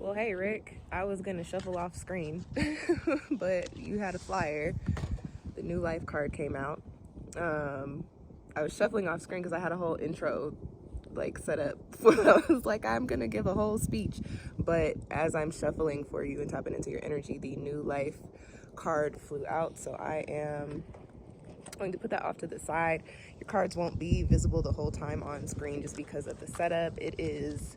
Well, hey, Rick, I was going to shuffle off screen, but you had a flyer. The new life card came out. I was shuffling off screen because I had a whole intro like set up. I was like, I'm going to give a whole speech. But as I'm shuffling for you and tapping into your energy, the new life card flew out. So I am going to put that off to the side. Your cards won't be visible the whole time on screen just because of the setup. It is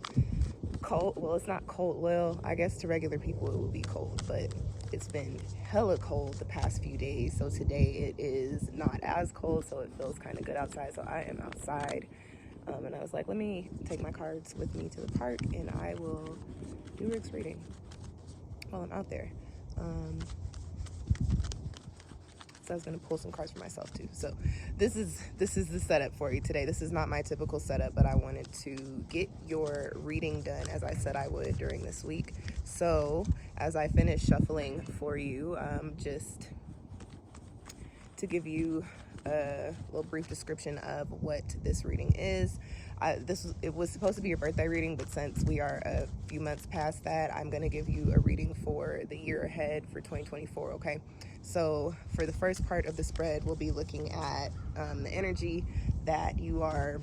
cold. Well, it's not cold. Well, I guess to regular people it would be cold, but it's been hella cold the past few days. So today it is not as cold, so it feels kind of good outside. So I am outside, and I was like, let me take my cards with me to the park, and I will do Rick's reading while I'm out there. So I was going to pull some cards for myself too. So this is the setup for you today. This is not my typical setup, but I wanted to get your reading done as I said I would during this week. So as I finish shuffling for you, just to give you a little brief description of what this reading is. It was supposed to be your birthday reading, but since we are a few months past that, I'm going to give you a reading for the year ahead for 2024, okay? So for the first part of the spread, we'll be looking at the energy that you are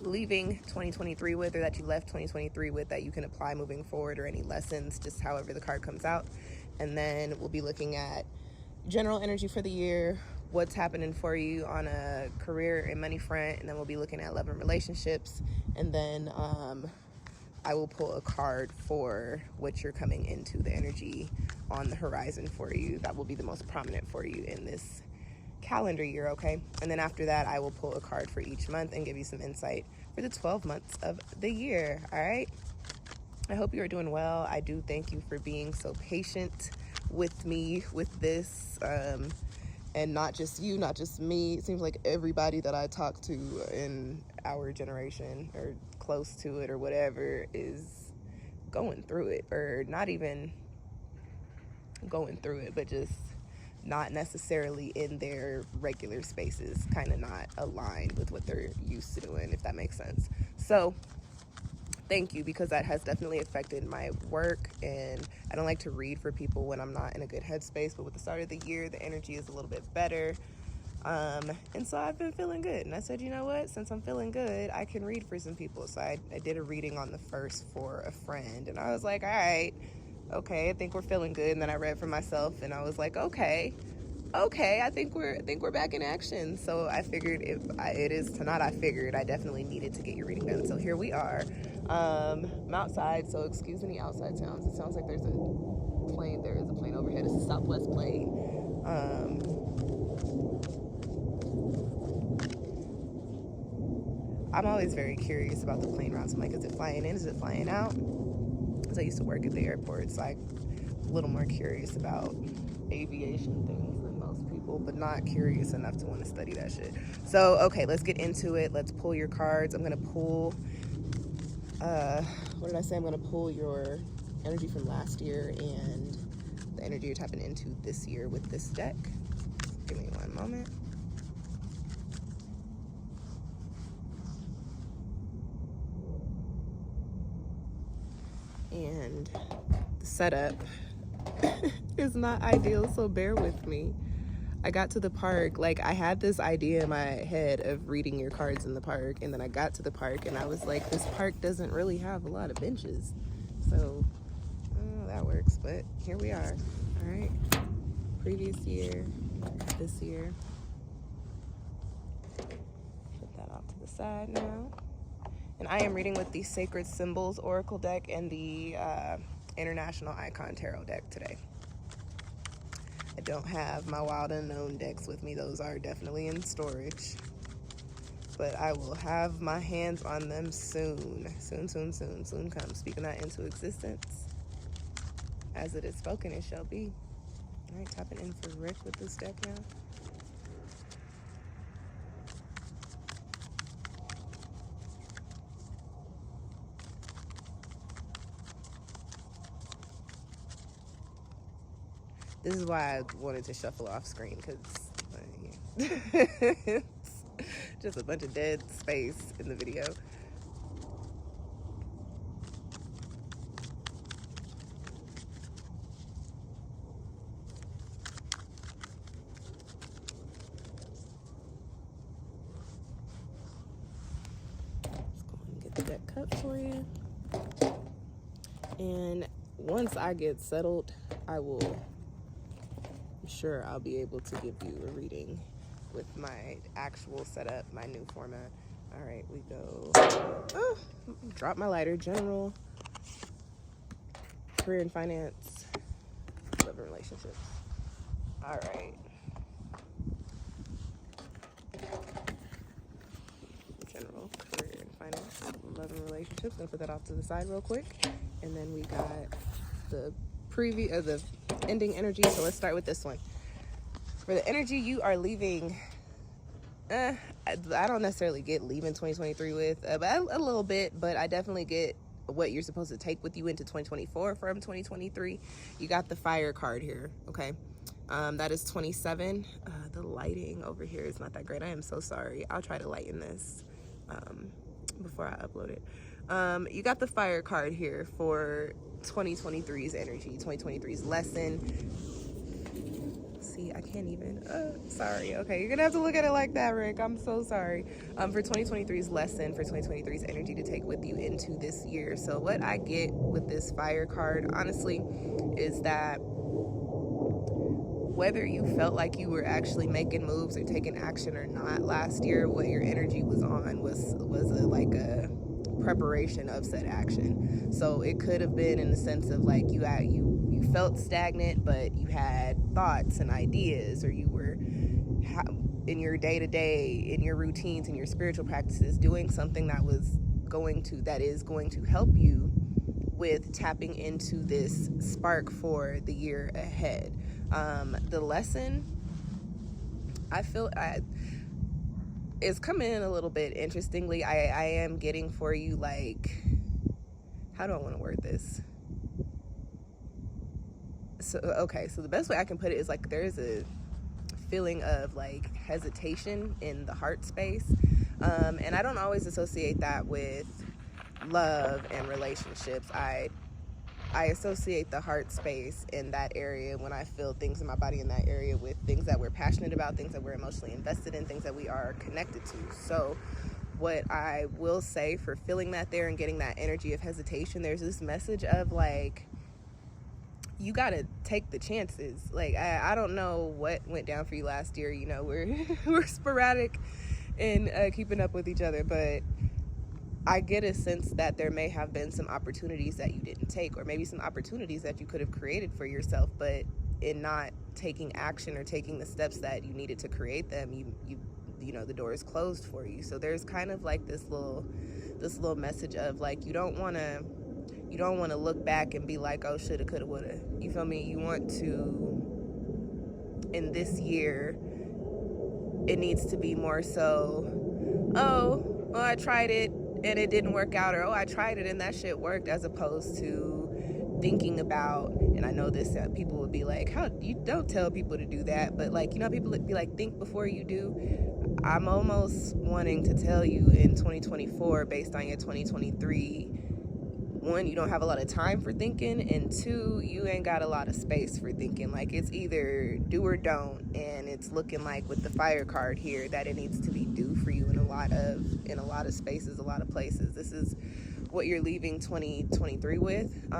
leaving 2023 with, or that you left 2023 with, that you can apply moving forward, or any lessons, just however the card comes out. And then we'll be looking at general energy for the year, what's happening for you on a career and money front, and then we'll be looking at love and relationships, and then I will pull a card for what you're coming into, the energy on the horizon for you that will be the most prominent for you in this calendar year, okay? And then after that, I will pull a card for each month and give you some insight for the 12 months of the year, all right? I hope you are doing well. I do thank you for being so patient with me with this, and not just you, not just me. It seems like everybody that I talk to in our generation or close to it or whatever is going through it, or not even going through it, but just not necessarily in their regular spaces, kind of not aligned with what they're used to doing, if that makes sense. So thank you, because that has definitely affected my work, and I don't like to read for people when I'm not in a good headspace, but with the start of the year, the energy is a little bit better, and so I've been feeling good, and I said, you know what, since I'm feeling good, I can read for some people. So I did a reading on the 1st for a friend, and I was like, all right, okay, I think we're feeling good. And then I read for myself, and I was like, okay, I think we're back in action. So I figured it is tonight. I figured I definitely needed to get your reading done. So here we are. I'm outside, so excuse any outside sounds. It sounds like there's a plane. There is a plane overhead. It's a Southwest plane. I'm always very curious about the plane routes. I'm like, is it flying in? Is it flying out? Because I used to work at the airport, so I'm a little more curious about aviation things than most people, but not curious enough to want to study that shit. So, okay, let's get into it. Let's pull your cards. I'm going to pull, what did I say? I'm going to pull your energy from last year and the energy you're tapping into this year with this deck. Give me one moment. And the setup is not ideal, so bear with me. I got to the park, like I had this idea in my head of reading your cards in the park, and then I got to the park and I was like, this park doesn't really have a lot of benches, so that works. But here we are. All right, previous year, this year. Put that off to the side now. And I am reading with the Sacred Symbols Oracle deck and the International Icon Tarot deck today. I don't have my Wild Unknown decks with me. Those are definitely in storage. But I will have my hands on them soon. Soon come. Speaking that into existence. As it is spoken, it shall be. All right, tapping in for Rick with this deck now. This is why I wanted to shuffle off screen, because it's just a bunch of dead space in the video. that cut for you. And once I get settled, I'm sure I'll be able to give you a reading with my actual setup, my new format. All right, we go. Oh, drop my lighter. General, career and finance, love and relationships. All right. General, career and finance, love and relationships. Gonna put that off to the side real quick. And then we got the the ending energy. So let's start with this one. For the energy you are leaving, I don't necessarily get leaving 2023 with, but a little bit, but I definitely get what you're supposed to take with you into 2024 from 2023. You got the fire card here, okay? That is 27. The lighting over here is not that great. I am so sorry. I'll try to lighten this before I upload it. You got the fire card here for 2023's energy, 2023's lesson. See, I can't even, sorry. Okay, you're gonna have to look at it like that, Rick. I'm so sorry. For 2023's lesson, for 2023's energy to take with you into this year. So what I get with this fire card, honestly, is that whether you felt like you were actually making moves or taking action or not last year, what your energy was on was like a preparation of said action. So it could have been in the sense of like you felt stagnant, but you had thoughts and ideas, or you were in your day-to-day, in your routines, in your spiritual practices, doing something that is going to help you with tapping into this spark for the year ahead. The lesson, I feel is coming in a little bit interestingly. I am getting for you, like, how do I want to word this? So the best way I can put it is like there's a feeling of like hesitation in the heart space, and I don't always associate that with love and relationships. I associate the heart space in that area when I feel things in my body in that area with things that we're passionate about, things that we're emotionally invested in, things that we are connected to. So what I will say for feeling that there and getting that energy of hesitation, there's this message of like, you gotta take the chances. Like, I don't know what went down for you last year. You know, we're sporadic in keeping up with each other, but I get a sense that there may have been some opportunities that you didn't take, or maybe some opportunities that you could have created for yourself, but in not taking action or taking the steps that you needed to create them, you know, the door is closed for you. So there's kind of like this little message of like, you don't want to look back and be like, oh, shoulda, coulda, woulda. You feel me? You want to, in this year, it needs to be more so, oh, well, I tried it and it didn't work out, or oh, I tried it and that shit worked, as opposed to thinking about, and I know this, people would be like, how, you don't tell people to do that, but like, you know, people would be like, think before you do. I'm almost wanting to tell you in 2024, based on your 2023, one, you don't have a lot of time for thinking, and two, you ain't got a lot of space for thinking. Like, it's either do or don't, and it's looking like with the fire card here that it needs to be do for you in a lot of spaces, a lot of places. This is what you're leaving 2023 with.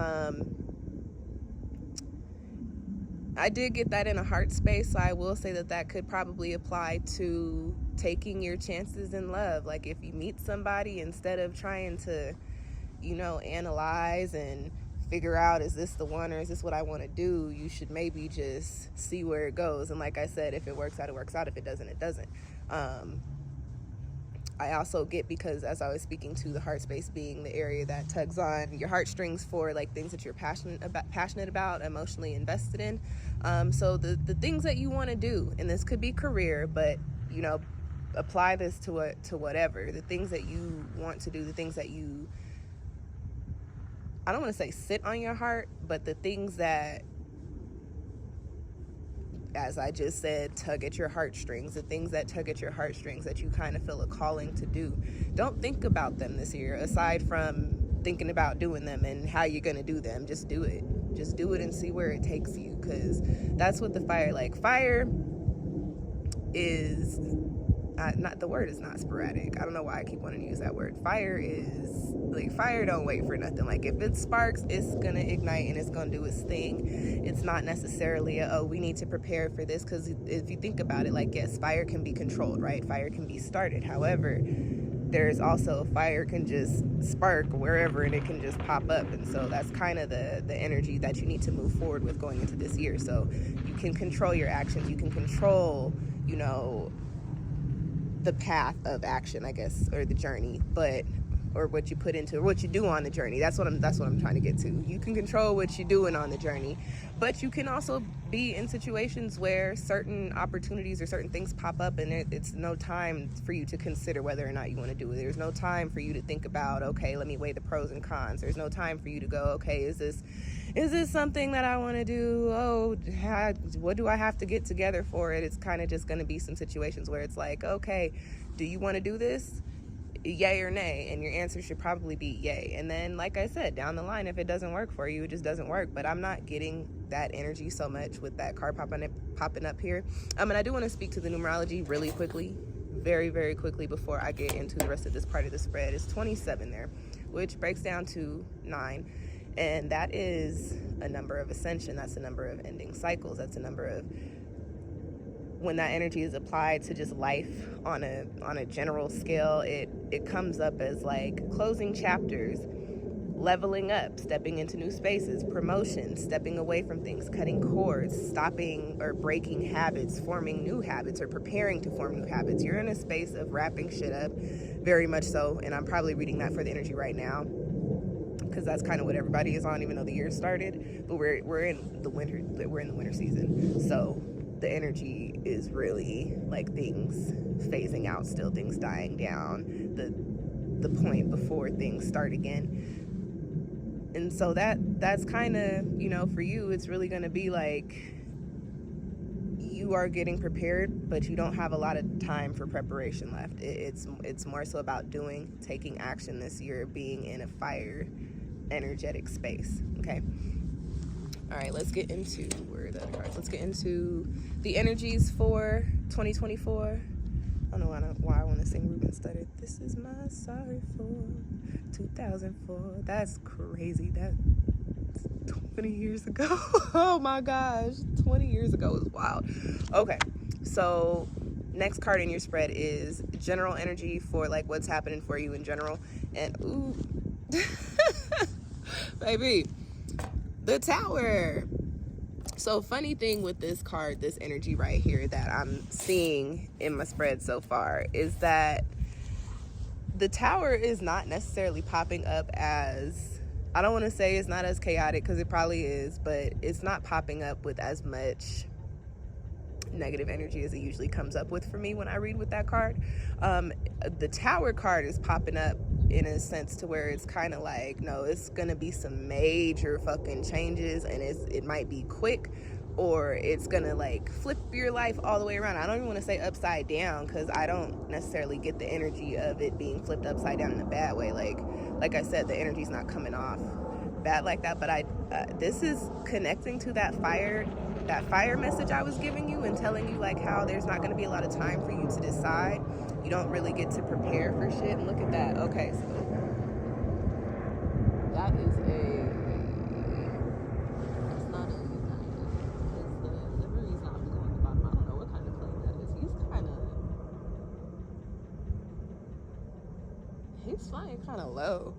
I did get that in a heart space, so I will say that could probably apply to taking your chances in love. Like, if you meet somebody, instead of trying to, you know, analyze and figure out, is this the one or is this what I want to do, you should maybe just see where it goes. And like I said, if it works out, it works out. If it doesn't, it doesn't. I also get, because as I was speaking to the heart space being the area that tugs on your heartstrings for like things that you're passionate about, emotionally invested in. So the things that you want to do, and this could be career, but you know, apply this to whatever. The things that you want to do, the things that you, I don't want to say sit on your heart, but the things that, as I just said, tug at your heartstrings, the things that tug at your heartstrings that you kind of feel a calling to do. Don't think about them this year, aside from thinking about doing them and how you're going to do them. Just do it. Just do it and see where it takes you, because that's what the fire is. not the word is not sporadic. I don't know why I keep wanting to use that word. Fire is like, fire don't wait for nothing. Like, if it sparks, it's gonna ignite and it's gonna do its thing. It's not necessarily we need to prepare for this, because if you think about it, like, yes, fire can be controlled, right? Fire can be started. However, there's also fire can just spark wherever and it can just pop up. And so that's kind of the energy that you need to move forward with going into this year. So you can control your actions, you can control, you know, the path of action, I guess, or the journey, or what you put into, or what you do on the journey. That's what I'm trying to get to. You can control what you're doing on the journey, but you can also be in situations where certain opportunities or certain things pop up, and it's no time for you to consider whether or not you want to do it. There's no time for you to think about, okay, let me weigh the pros and cons. There's no time for you to go, okay, is this something that I want to do? Oh, what do I have to get together for it? It's kind of just going to be some situations where it's like, okay, do you want to do this? Yay or nay? And your answer should probably be yay. And then, like I said, down the line, if it doesn't work for you, it just doesn't work. But I'm not getting that energy so much with that card popping up here. And I do want to speak to the numerology really quickly, very, very quickly, before I get into the rest of this part of the spread. It's 27 there, which breaks down to 9. And that is a number of ascension. That's a number of ending cycles. That's a number of, when that energy is applied to just life on a general scale, it comes up as like closing chapters, leveling up, stepping into new spaces, promotion, stepping away from things, cutting cords, stopping or breaking habits, forming new habits, or preparing to form new habits. You're in a space of wrapping shit up, very much so, and I'm probably reading that for the energy right now, because that's kind of what everybody is on, even though the year started. But we're in the winter season, so the energy is really like things phasing out still, things dying down, the point before things start again. And so that's kind of, you know, for you, it's really going to be like you are getting prepared, but you don't have a lot of time for preparation left. It's more so about taking action this year, being in a fire energetic space. Okay. All right, let's get into Let's get into the energies for 2024. I don't know why I want to sing Ruben Studdard. This is my sorry for 2004. That's crazy. That's 20 years ago. Oh my gosh, 20 years ago is wild. Okay, so next card in your spread is general energy for like what's happening for you in general. And ooh, baby, the Tower. So funny thing with this card, this energy right here that I'm seeing in my spread so far, is that the Tower is not necessarily popping up as, I don't want to say it's not as chaotic, because it probably is, but it's not popping up with as much negative energy as it usually comes up with for me when I read with that card. The Tower card is popping up in a sense to where it's kind of like, no, it's gonna be some major fucking changes, and it might be quick, or it's gonna like flip your life all the way around. I don't even want to say upside down, because I don't necessarily get the energy of it being flipped upside down in a bad way. Like I said, the energy's not coming off bad like that, but this is connecting to that fire message I was giving you, and telling you like how there's not going to be a lot of time for you to decide. You don't really get to prepare for shit. And look at that. Okay, so that is that's not a because the livery's not blue on the bottom. I don't know what kind of plane that is. He's flying kind of low.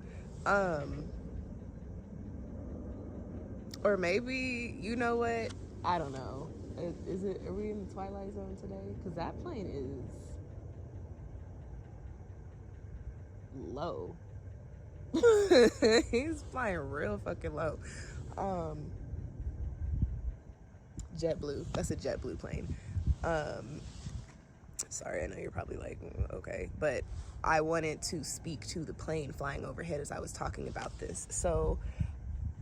Or maybe, you know what? I don't know. Are we in the Twilight Zone today? Because that plane is low. He's flying real fucking low. JetBlue. That's a JetBlue plane. Sorry, I know you're probably like, okay. But I wanted to speak to the plane flying overhead as I was talking about this. So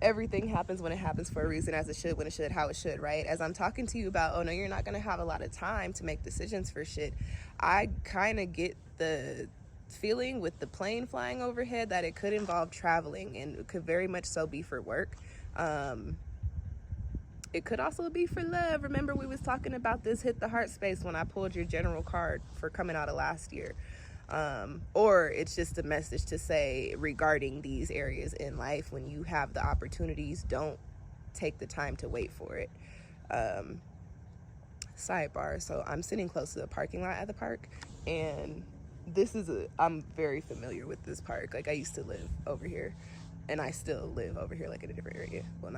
everything happens when it happens for a reason, as it should, when it should, how it should, right? As I'm talking to you about, oh no, you're not going to have a lot of time to make decisions for shit, I kind of get the feeling with the plane flying overhead that it could involve traveling, and it could very much so be for work. It could also be for love. Remember, we was talking about this hit the heart space when I pulled your general card for coming out of last year. Or it's just a message to say regarding these areas in life, when you have the opportunities, don't take the time to wait for it. Sidebar, so I'm sitting close to the parking lot at the park, and I'm very familiar with this park. Like, I used to live over here, and I still live over here, like in a different area. Well,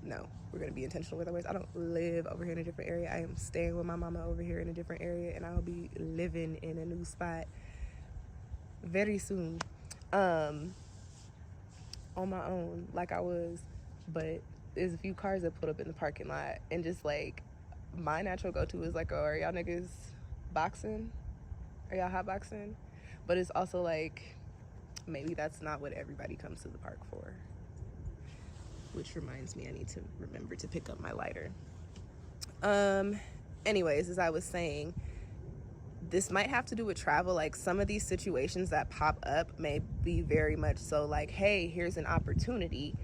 no, we're gonna be intentional with our words. I don't live over here in a different area. I am staying with my mama over here in a different area, and I'll be living in a new spot very soon, on my own, like I was. But there's a few cars that put up in the parking lot, and just like, my natural go-to is like, oh, are y'all niggas boxing? Are y'all hot boxing? But it's also like, maybe that's not what everybody comes to the park for. Which reminds me, I need to remember to pick up my lighter. Anyways, as I was saying, this might have to do with travel. Like, some of these situations that pop up may be very much so like, hey, here's an opportunity.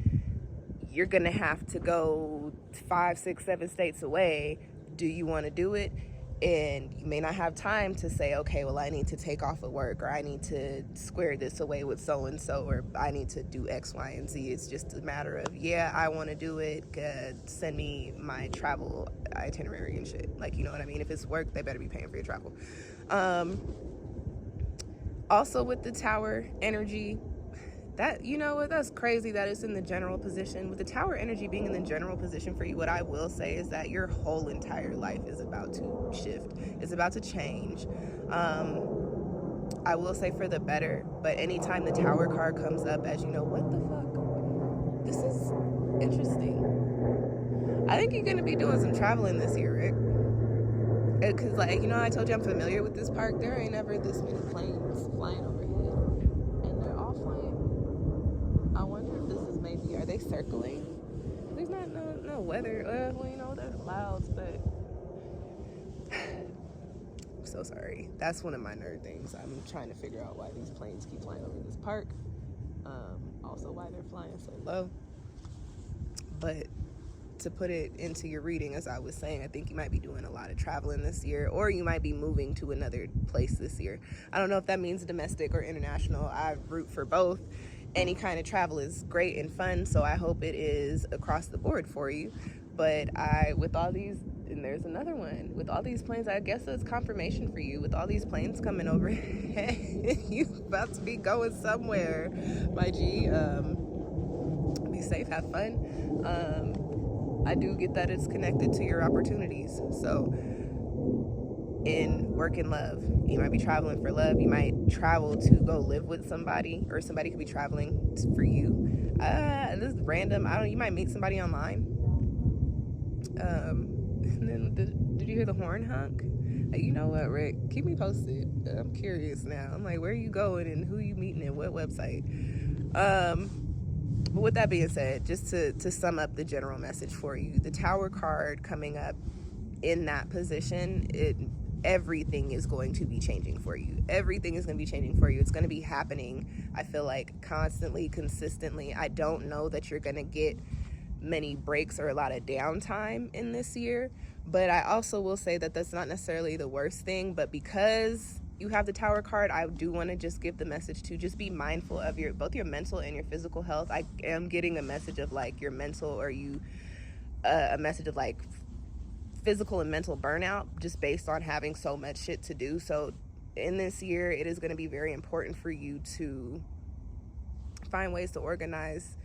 You're gonna have to go 5, 6, 7 states away. Do you want to do it? And you may not have time to say, okay, well, I need to take off of work, or I need to square this away with so-and-so, or I need to do X, Y, and Z. It's just a matter of, yeah, I want to do it. Send me my travel itinerary and shit. Like, you know what I mean? If it's work, they better be paying for your travel. Also with the tower energy, that, you know what, that's crazy that it's in the general position. With the tower energy being in the general position for you, what I will say is that your whole entire life is about to shift. It's about to change. I will say for the better, but anytime the tower card comes up, as you know, what the fuck? This is interesting. I think you're going to be doing some traveling this year, Rick. Because, like, you know, I told you I'm familiar with this park. There ain't ever this many planes flying overhead. And they're all flying. I wonder if this is maybe, are they circling? There's not no weather. Well, you know, there's clouds, but I'm so sorry. That's one of my nerd things. I'm trying to figure out why these planes keep flying over this park. Also why they're flying so low. But to put it into your reading, as I was saying, I think you might be doing a lot of traveling this year, or you might be moving to another place this year. I don't know if that means domestic or international. I root for both. Any kind of travel is great and fun, so I hope it is across the board for you. But with all these, and there's another one, with all these planes, I guess it's confirmation for you. With all these planes coming over, you about to be going somewhere, my G. Be safe, have fun. I do get that it's connected to your opportunities. So in work and love, you might be traveling for love. You might travel to go live with somebody, or somebody could be traveling for you. This is random. You might meet somebody online. And then did you hear the horn honk? You know what, Rick? Keep me posted. I'm curious now. I'm like, where are you going and who are you meeting and what website? But with that being said, just to sum up the general message for you, the Tower card coming up in that position, everything is going to be changing for you. Everything is going to be changing for you. It's going to be happening, I feel like, constantly, consistently. I don't know that you're going to get many breaks or a lot of downtime in this year, but I also will say that that's not necessarily the worst thing. But because you have the Tower card, I do want to just give the message to just be mindful of both your mental and your physical health. I am getting a message of like your mental, or a message of like physical and mental burnout, just based on having so much shit to do. So in this year, it is going to be very important for you to find ways to organize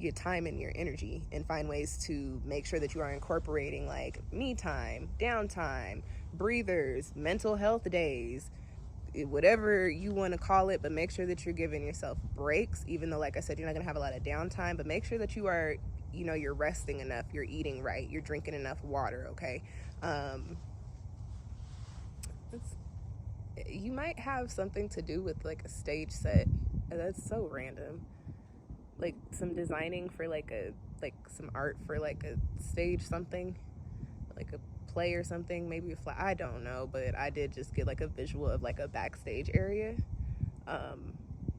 your time and your energy, and find ways to make sure that you are incorporating like me time, downtime, breathers, mental health days, whatever you want to call it, but make sure that you're giving yourself breaks, even though, like I said, you're not going to have a lot of downtime, but make sure that you are, you're resting enough, you're eating right, you're drinking enough water, okay? You might have something to do with like a stage set. That's so random. Like some designing for like some art for like a stage something, like a play or something, maybe a fly, I don't know, but I did just get like a visual of like a backstage area.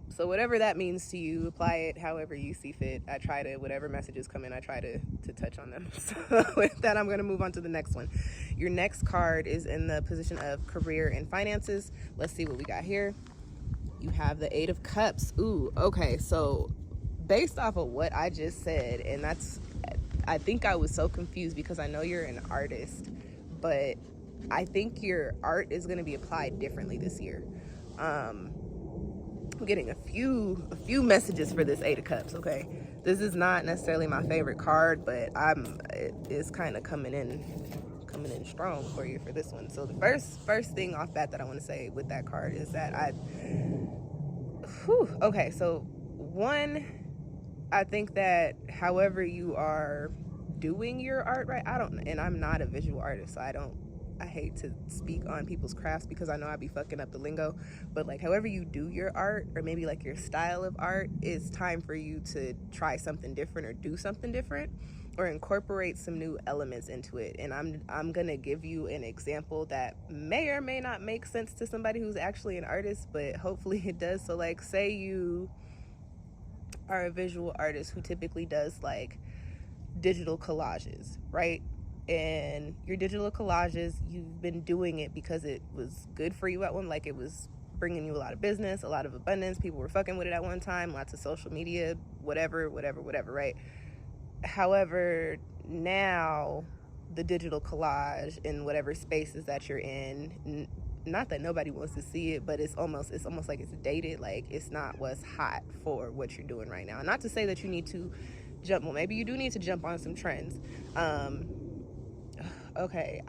So whatever that means to you, apply it however you see fit. I try to, whatever messages come in, I try to touch on them. So with that, I'm going to move on to the next one. Your next card is in the position of career and finances. Let's see what we got here. You have the Eight of Cups. Ooh, okay. So based off of what I just said, and that's, I think I was so confused because I know you're an artist, but I think your art is going to be applied differently this year. I'm getting a few messages for this Eight of Cups. Okay, this is not necessarily my favorite card, but it's kind of coming in strong for you for this one. So the first thing off bat that I want to say with that card is that okay, so one, I think that however you are doing your art, right, and I'm not a visual artist, so I hate to speak on people's crafts because I know I'd be fucking up the lingo, but like however you do your art, or maybe like your style of art, it's time for you to try something different or do something different or incorporate some new elements into it. And I'm gonna give you an example that may or may not make sense to somebody who's actually an artist, but hopefully it does. So like, say you are a visual artist who typically does like digital collages, right? And your digital collages, you've been doing it because it was good for you at one, like it was bringing you a lot of business, a lot of abundance, people were fucking with it at one time, lots of social media, whatever, right? However, now the digital collage in whatever spaces that you're in, not that nobody wants to see it, but it's almost like it's dated, like it's not what's hot for what you're doing right now. Not to say that you need to jump, well, maybe you do need to jump on some trends. Okay,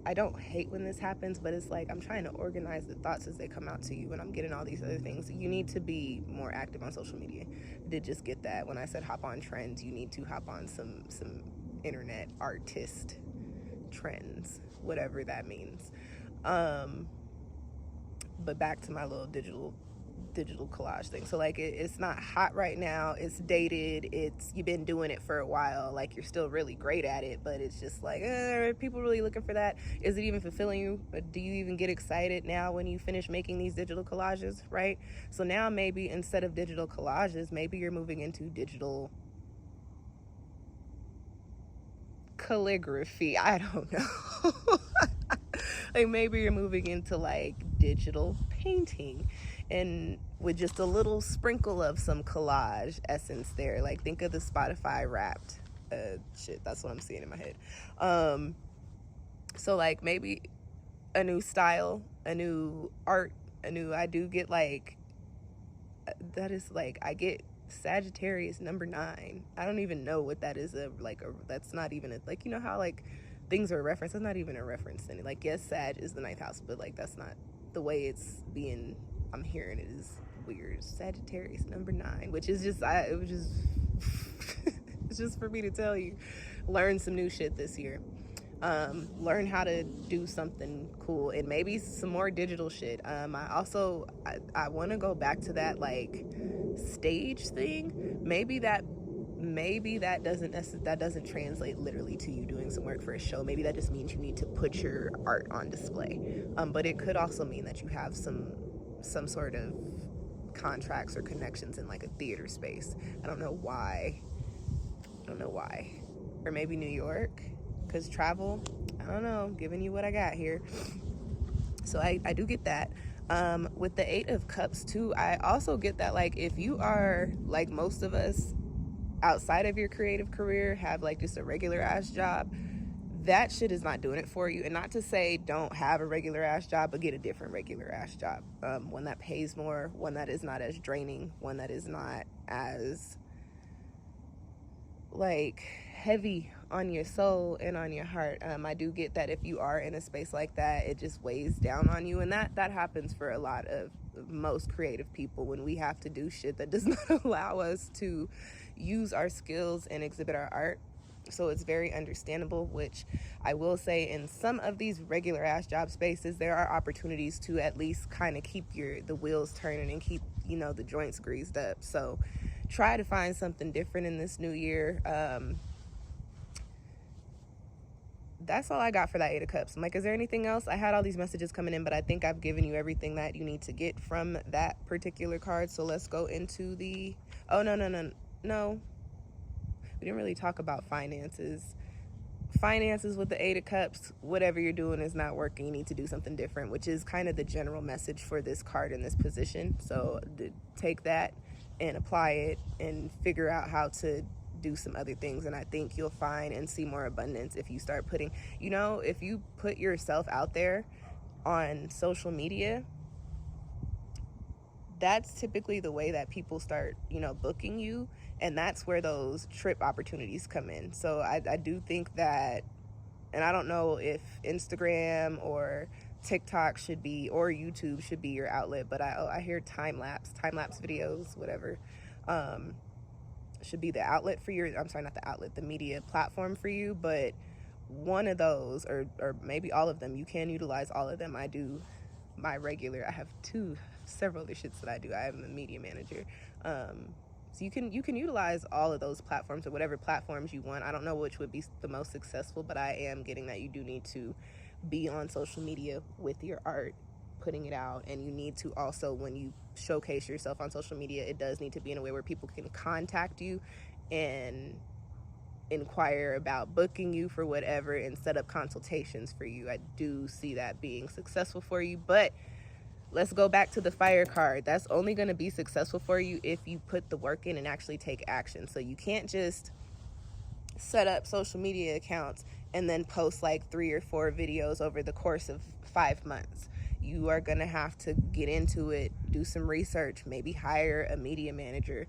I don't hate when this happens, but it's like I'm trying to organize the thoughts as they come out to you, and I'm getting all these other things. You need to be more active on social media. Did just get that when I said hop on trends. You need to hop on some internet artist trends, whatever that means. But back to my little digital collage thing. So like it's not hot right now, it's dated, you've been doing it for a while, like you're still really great at it, but it's just like are people really looking for that? Is it even fulfilling you? Do you even get excited now when you finish making these digital collages, right? So now maybe instead of digital collages, maybe you're moving into digital calligraphy. I don't know. Like maybe you're moving into like digital painting, and with just a little sprinkle of some collage essence there. Like think of the Spotify Wrapped shit. That's what I'm seeing in my head. So like maybe a new style, a new art, I do get like, that is like, I get Sagittarius number 9. I don't even know what that is. That's not even like, you know how like things are a reference. That's not even a reference to it. Like, yes, Sag is the 9th house, but like that's not the way it's being. I'm hearing it is weird. Sagittarius number 9, which is just it was just it's just for me to tell you, learn some new shit this year. Learn how to do something cool, and maybe some more digital shit. I want to go back to that like stage thing. Maybe that doesn't translate literally to you doing some work for a show. Maybe that just means you need to put your art on display. But it could also mean that you have some sort of contracts or connections in like a theater space. I don't know why. Or maybe New York, because travel. I don't know, giving you what I got here. So I do get that. With the 8 of Cups too, I also get that like if you are like most of us outside of your creative career, have like just a regular ass job, that shit is not doing it for you. And not to say don't have a regular ass job, but get a different regular ass job, one that pays more, one that is not as draining, one that is not as like heavy on your soul and on your heart. I do get that if you are in a space like that, it just weighs down on you, and that happens for a lot of most creative people when we have to do shit that does not allow us to use our skills and exhibit our art. So it's very understandable, which I will say in some of these regular ass job spaces, there are opportunities to at least kind of keep the wheels turning and keep, the joints greased up. So try to find something different in this new year. that's all I got for that Eight of Cups. I'm like, is there anything else? I had all these messages coming in, but I think I've given you everything that you need to get from that particular card. So let's go into the, oh, no. We didn't really talk about finances. Finances with the Eight of Cups, whatever you're doing is not working. You need to do something different, which is kind of the general message for this card in this position. So take that and apply it and figure out how to do some other things. And I think you'll find and see more abundance if you start putting, if you put yourself out there on social media, that's typically the way that people start, booking you. And that's where those trip opportunities come in. So I do think that, and I don't know if Instagram or TikTok should be, or YouTube should be your outlet, but I hear time lapse videos, whatever, should be the outlet for your, I'm sorry, not the outlet, the media platform for you. But one of those, or maybe all of them, you can utilize all of them. I do I have several other shits that I do. I am a media manager. So you can utilize all of those platforms, or whatever platforms you want. I don't know which would be the most successful, but I am getting that you do need to be on social media with your art, putting it out. And you need to also, when you showcase yourself on social media, it does need to be in a way where people can contact you and inquire about booking you for whatever and set up consultations for you. I do see that being successful for you. But let's go back to the Fire card. That's only going to be successful for you if you put the work in and actually take action. So you can't just set up social media accounts and then post like 3 or 4 videos over the course of 5 months. You are going to have to get into it, do some research, maybe hire a media manager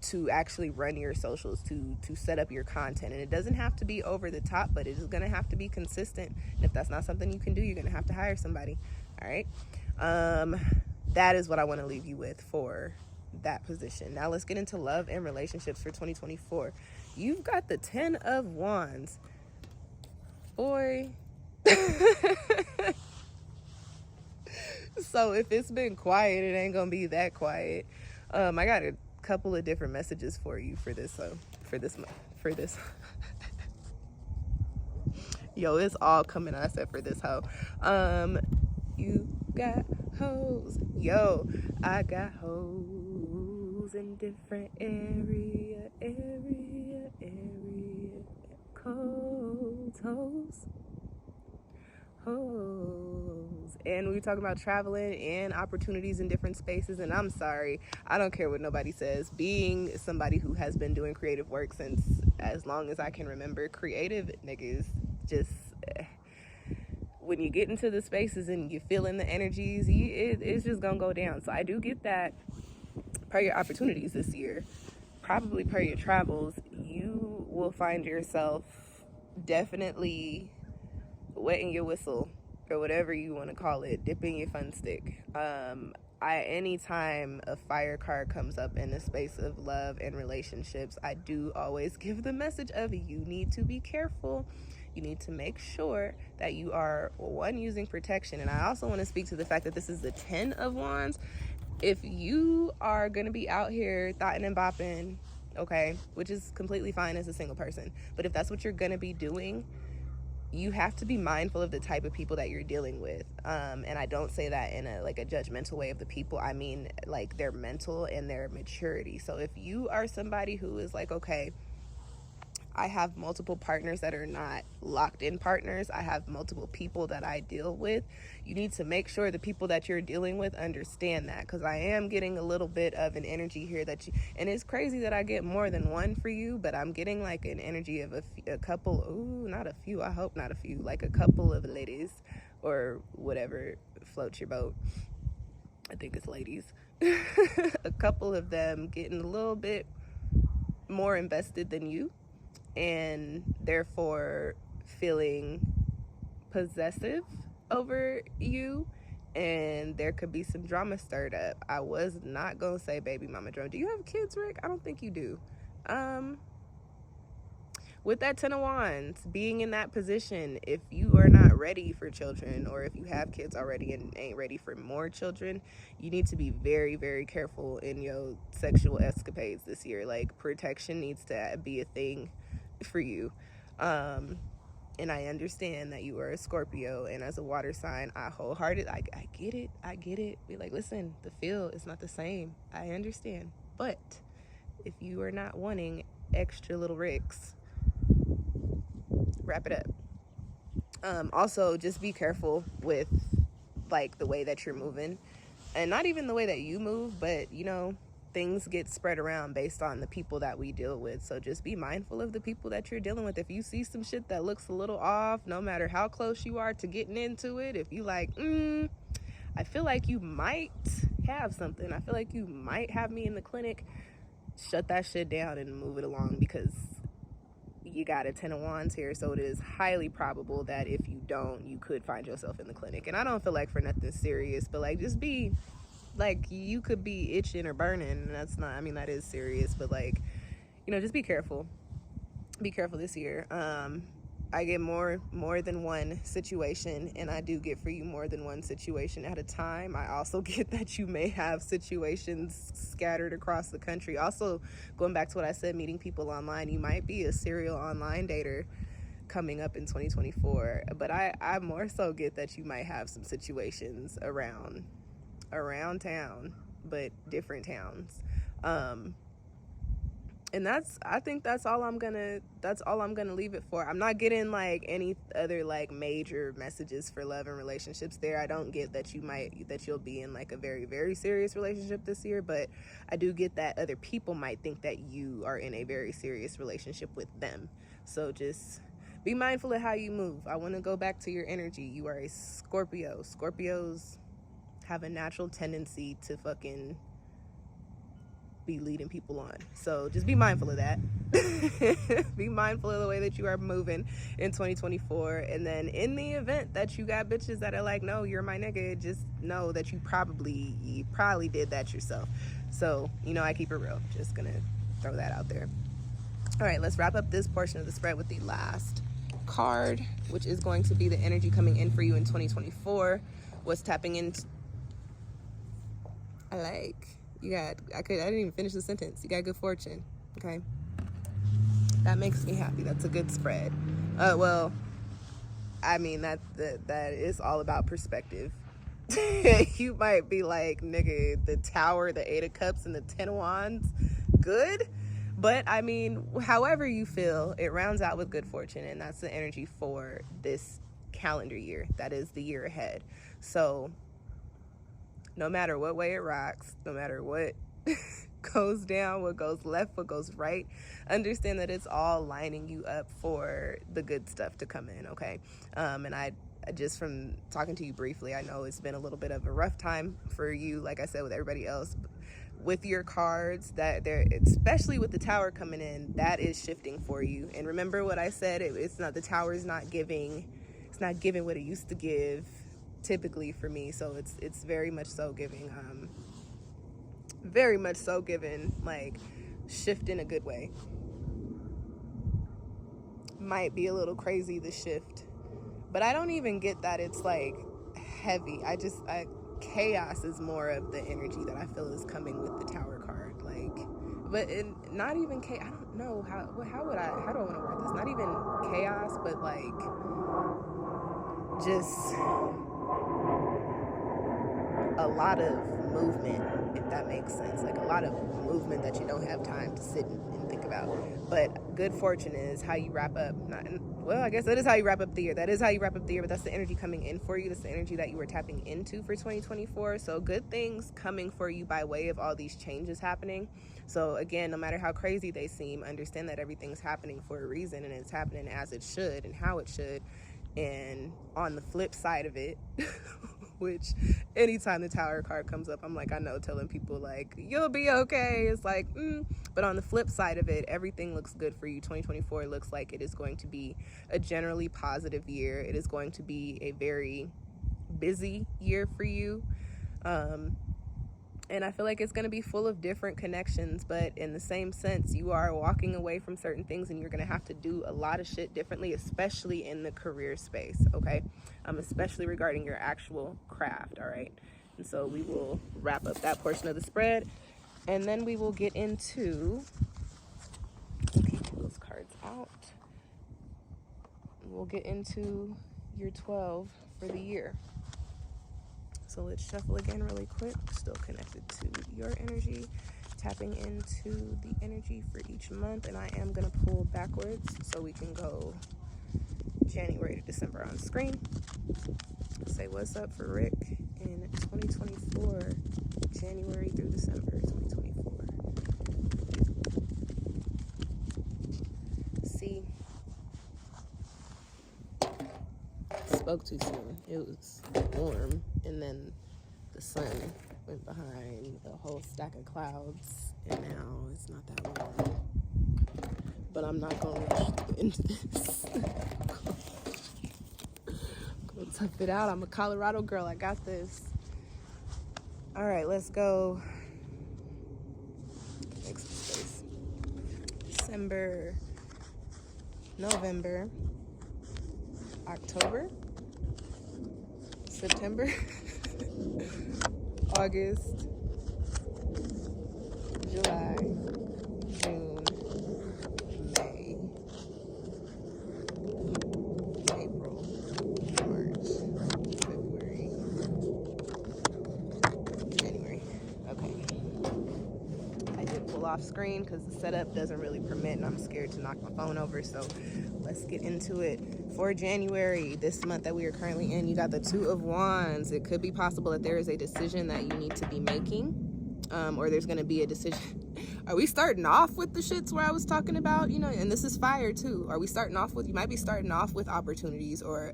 to actually run your socials, to set up your content. And it doesn't have to be over the top, but it is going to have to be consistent. And if that's not something you can do, you're going to have to hire somebody. All right. That is what I want to leave you with for that position. Now let's get into love and relationships for 2024. You've got the 10 of Wands. Boy. So if it's been quiet, it ain't gonna be that quiet. I got a couple of different messages for you for this Yo, it's all coming out. I said for this hoe. You got hoes. Yo, I got hoes in different area. Cold hoes. And we talk about traveling and opportunities in different spaces. And I'm sorry, I don't care what nobody says. Being somebody who has been doing creative work since as long as I can remember, creative niggas just when you get into the spaces and you feel in the energies, it's just gonna go down. So I do get that per your opportunities this year, probably per your travels, you will find yourself definitely wetting your whistle, or whatever you want to call it, dipping your fun stick. Anytime a fire card comes up in the space of love and relationships, I do always give the message of you need to be careful. You need to make sure that you are, one, using protection. And I also want to speak to the fact that this is the 10 of Wands. If you are going to be out here thotting and bopping, okay, which is completely fine as a single person, but if that's what you're going to be doing, you have to be mindful of the type of people that you're dealing with. And I don't say that in a judgmental way of the people. I mean, like, their mental and their maturity. So if you are somebody who is like, okay, I have multiple partners that are not locked in partners, I have multiple people that I deal with, you need to make sure the people that you're dealing with understand that, because I am getting a little bit of an energy here that you, and it's crazy that I get more than one for you, but I'm getting like an energy of a couple, not a few, I hope not a few, like a couple of ladies or whatever floats your boat. I think it's ladies. A couple of them getting a little bit more invested than you, and therefore feeling possessive over you, and there could be some drama stirred up. I was not gonna say baby mama drama. Do you have kids, Rick? I don't think you do. With that 10 of Wands, being in that position, if you are not ready for children, or if you have kids already and ain't ready for more children, you need to be very, very careful in your sexual escapades this year. Like, protection needs to be a thing for you. And I understand that you are a Scorpio, and as a water sign, I get it. Be like, listen, the feel is not the same. I understand. But if you are not wanting extra little ricks, wrap it up. Also, just be careful with like the way that you're moving, and not even the way that you move, but things get spread around based on the people that we deal with. So just be mindful of the people that you're dealing with. If you see some shit that looks a little off, no matter how close you are to getting into it, if you like, I feel like you might have something, I feel like you might have me in the clinic, shut that shit down and move it along, because you got a 10 of wands here. So it is highly probable that if you don't, you could find yourself in the clinic. And I don't feel like for nothing serious, but like, just be like, you could be itching or burning, and that's not, I mean, that is serious, but like, just be careful this year. I get more than one situation, and I do get for you more than one situation at a time. I also get that you may have situations scattered across the country. Also, going back to what I said, meeting people online, you might be a serial online dater coming up in 2024, but I more so get that you might have some situations around town, but different towns. And I think that's all I'm gonna leave it for. I'm not getting like any other like major messages for love and relationships there. I don't get that you'll be in like a very, very serious relationship this year, but I do get that other people might think that you are in a very serious relationship with them. So just be mindful of how you move. I want to go back to your energy. You are a Scorpio. Scorpios have a natural tendency to fucking be leading people on. So just be mindful of that. Be mindful of the way that you are moving in 2024. And then in the event that you got bitches that are like, no, you're my nigga, just know that you probably did that yourself. So, I keep it real. Just gonna throw that out there. All right, let's wrap up this portion of the spread with the last card, which is going to be the energy coming in for you in 2024. What's tapping into I didn't even finish the sentence. You got good fortune. Okay. That makes me happy. That's a good spread. Well, I mean, that is all about perspective. You might be like, nigga, the Tower, the 8 of Cups, and the 10 of Wands, good. But I mean, however you feel, it rounds out with good fortune, and that's the energy for this calendar year. That is the year ahead. So no matter what way it rocks, no matter what goes down, what goes left, what goes right, understand that it's all lining you up for the good stuff to come in, okay? And I just, from talking to you briefly, I know it's been a little bit of a rough time for you, like I said, with everybody else. With your cards, that they're, especially with the Tower coming in, that is shifting for you. And remember what I said, it's not, the Tower is not giving, it's not giving what it used to give typically for me. So it's very much so giving like shift in a good way. Might be a little crazy, the shift, but I don't even get that it's like heavy. Chaos is more of the energy that I feel is coming with the Tower card, like, but not even chaos. I don't know how do I want to word this, not even chaos, but like just a lot of movement, if that makes sense, like a lot of movement that you don't have time to sit and think about. But good fortune is how you wrap up, I guess that is how you wrap up the year. That is how you wrap up the year, but that's the energy coming in for you. That's the energy that you were tapping into for 2024. So good things coming for you by way of all these changes happening. So again, no matter how crazy they seem, understand that everything's happening for a reason, and it's happening as it should and how it should. And on the flip side of it, which anytime the Tower card comes up, I'm like, I know, telling people like, you'll be okay. It's like, but on the flip side of it, everything looks good for you. 2024 looks like it is going to be a generally positive year. It is going to be a very busy year for you. And I feel like it's going to be full of different connections, but in the same sense, you are walking away from certain things, and you're going to have to do a lot of shit differently, especially in the career space, okay? Especially regarding your actual craft, all right? And so we will wrap up that portion of the spread, and then we will get into, okay, pull those cards out. we'll get into your 12 for the year. So let's shuffle again really quick. Still connected to your energy, tapping into the energy for each month. And I am going to pull backwards so we can go January to December on screen. Say what's up for Rick in 2024, January through December 2024. See, spoke too soon. It was warm, and then the sun went behind a whole stack of clouds, and now it's not that warm. But I'm not going to rush into this. Go tough it out. I'm a Colorado girl. I got this. All right, let's go. Make some space. December, November, October, September, August, July, June, May, April, March, February, January. Okay. I did pull off screen because the setup doesn't really permit, and I'm scared to knock my phone over, so let's get into it. For January, this month that we are currently in, you got the Two of Wands. It could be possible that there is a decision that you need to be making, or there's going to be a decision. Are we starting off with the shits where I was talking about, and this is fire too. Are we starting off with, you might be starting off with opportunities, or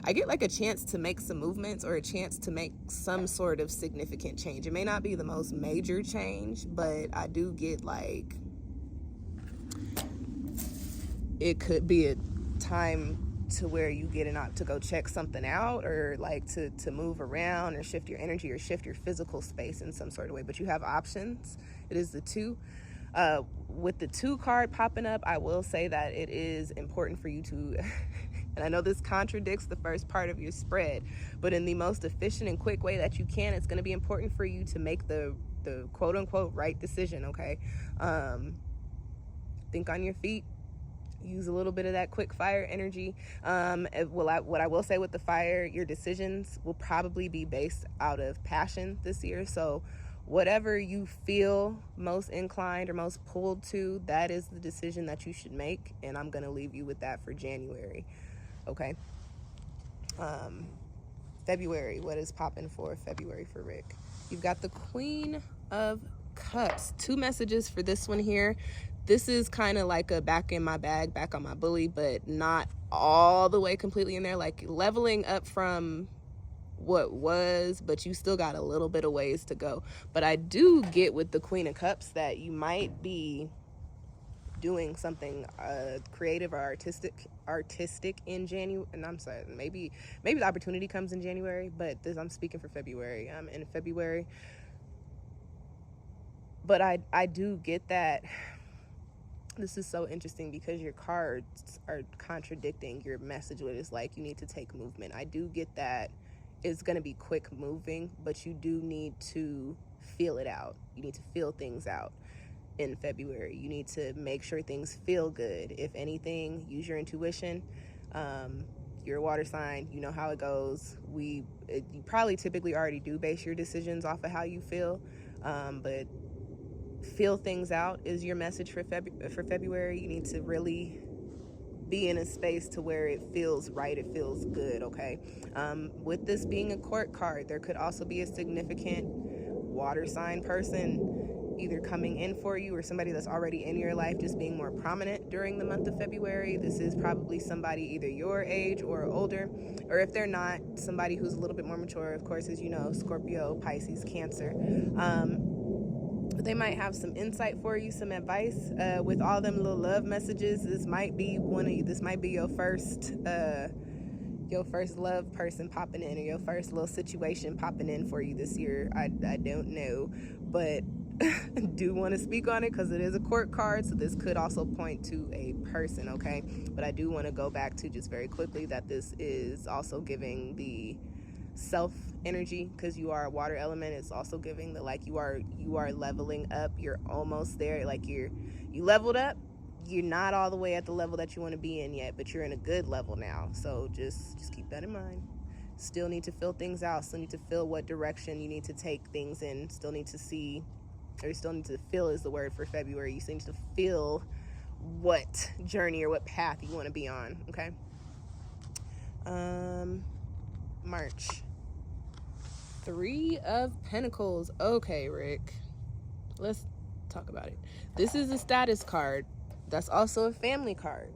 I get like a chance to make some movements, or a chance to make some sort of significant change. It may not be the most major change, but I do get like, it could be a time to where you get to go check something out, or like to move around, or shift your energy, or shift your physical space in some sort of way. But you have options. It is the two. With the 2 card popping up, I will say that it is important for you to, and I know this contradicts the first part of your spread, but in the most efficient and quick way that you can, it's going to be important for you to make the quote unquote right decision. Okay. Think on your feet. Use a little bit of that quick fire energy. What I will say with the fire, your decisions will probably be based out of passion this year. So whatever you feel most inclined or most pulled to, that is the decision that you should make. And I'm going to leave you with that for January. Okay. February, what is popping for February for Rick? You've got the Queen of Cups. 2 messages for this one here. This is kind of like a back in my bag, back on my bully, but not all the way completely in there, like leveling up from what was, but you still got a little bit of ways to go. But I do get with the Queen of Cups that you might be doing something creative or artistic in January. And I'm sorry, maybe the opportunity comes in January, but I'm speaking for February. I'm in February. But I do get that. This is so interesting because your cards are contradicting your message, what it's like you need to take movement. I do get that it's going to be quick moving, but you do need to feel it out. You need to feel things out in February. You need to make sure things feel good. If anything, use your intuition. You're a water sign. You know how it goes. You probably typically already do base your decisions off of how you feel, but feel things out is your message for February. You need to really be in a space to where it feels right, it feels good. Okay. With this being a court card, there could also be a significant water sign person either coming in for you, or somebody that's already in your life just being more prominent during the month of February. This is probably somebody either your age or older, or if they're not, somebody who's a little bit more mature, of course, as you know, Scorpio, Pisces, Cancer. But they might have some insight for you, some advice. With all them little love messages, this might be your first love person popping in, or your first little situation popping in for you this year. I don't know, but do want to speak on it because it is a court card, so this could also point to a person. Okay, but I do want to go back to just very quickly that this is also giving the self energy, because you are a water element. It's also giving the, like, you are leveling up, you're almost there, like you leveled up, you're not all the way at the level that you want to be in yet, but you're in a good level now. So just keep that in mind. Still need to feel things out. Still need to feel what direction you need to take things in. Still need to see, or still need to feel is the word for February. You still need to feel what journey or what path you want to be on. Okay. March. 3 of Pentacles. Okay, Rick. Let's talk about it. This is a status card. That's also a family card.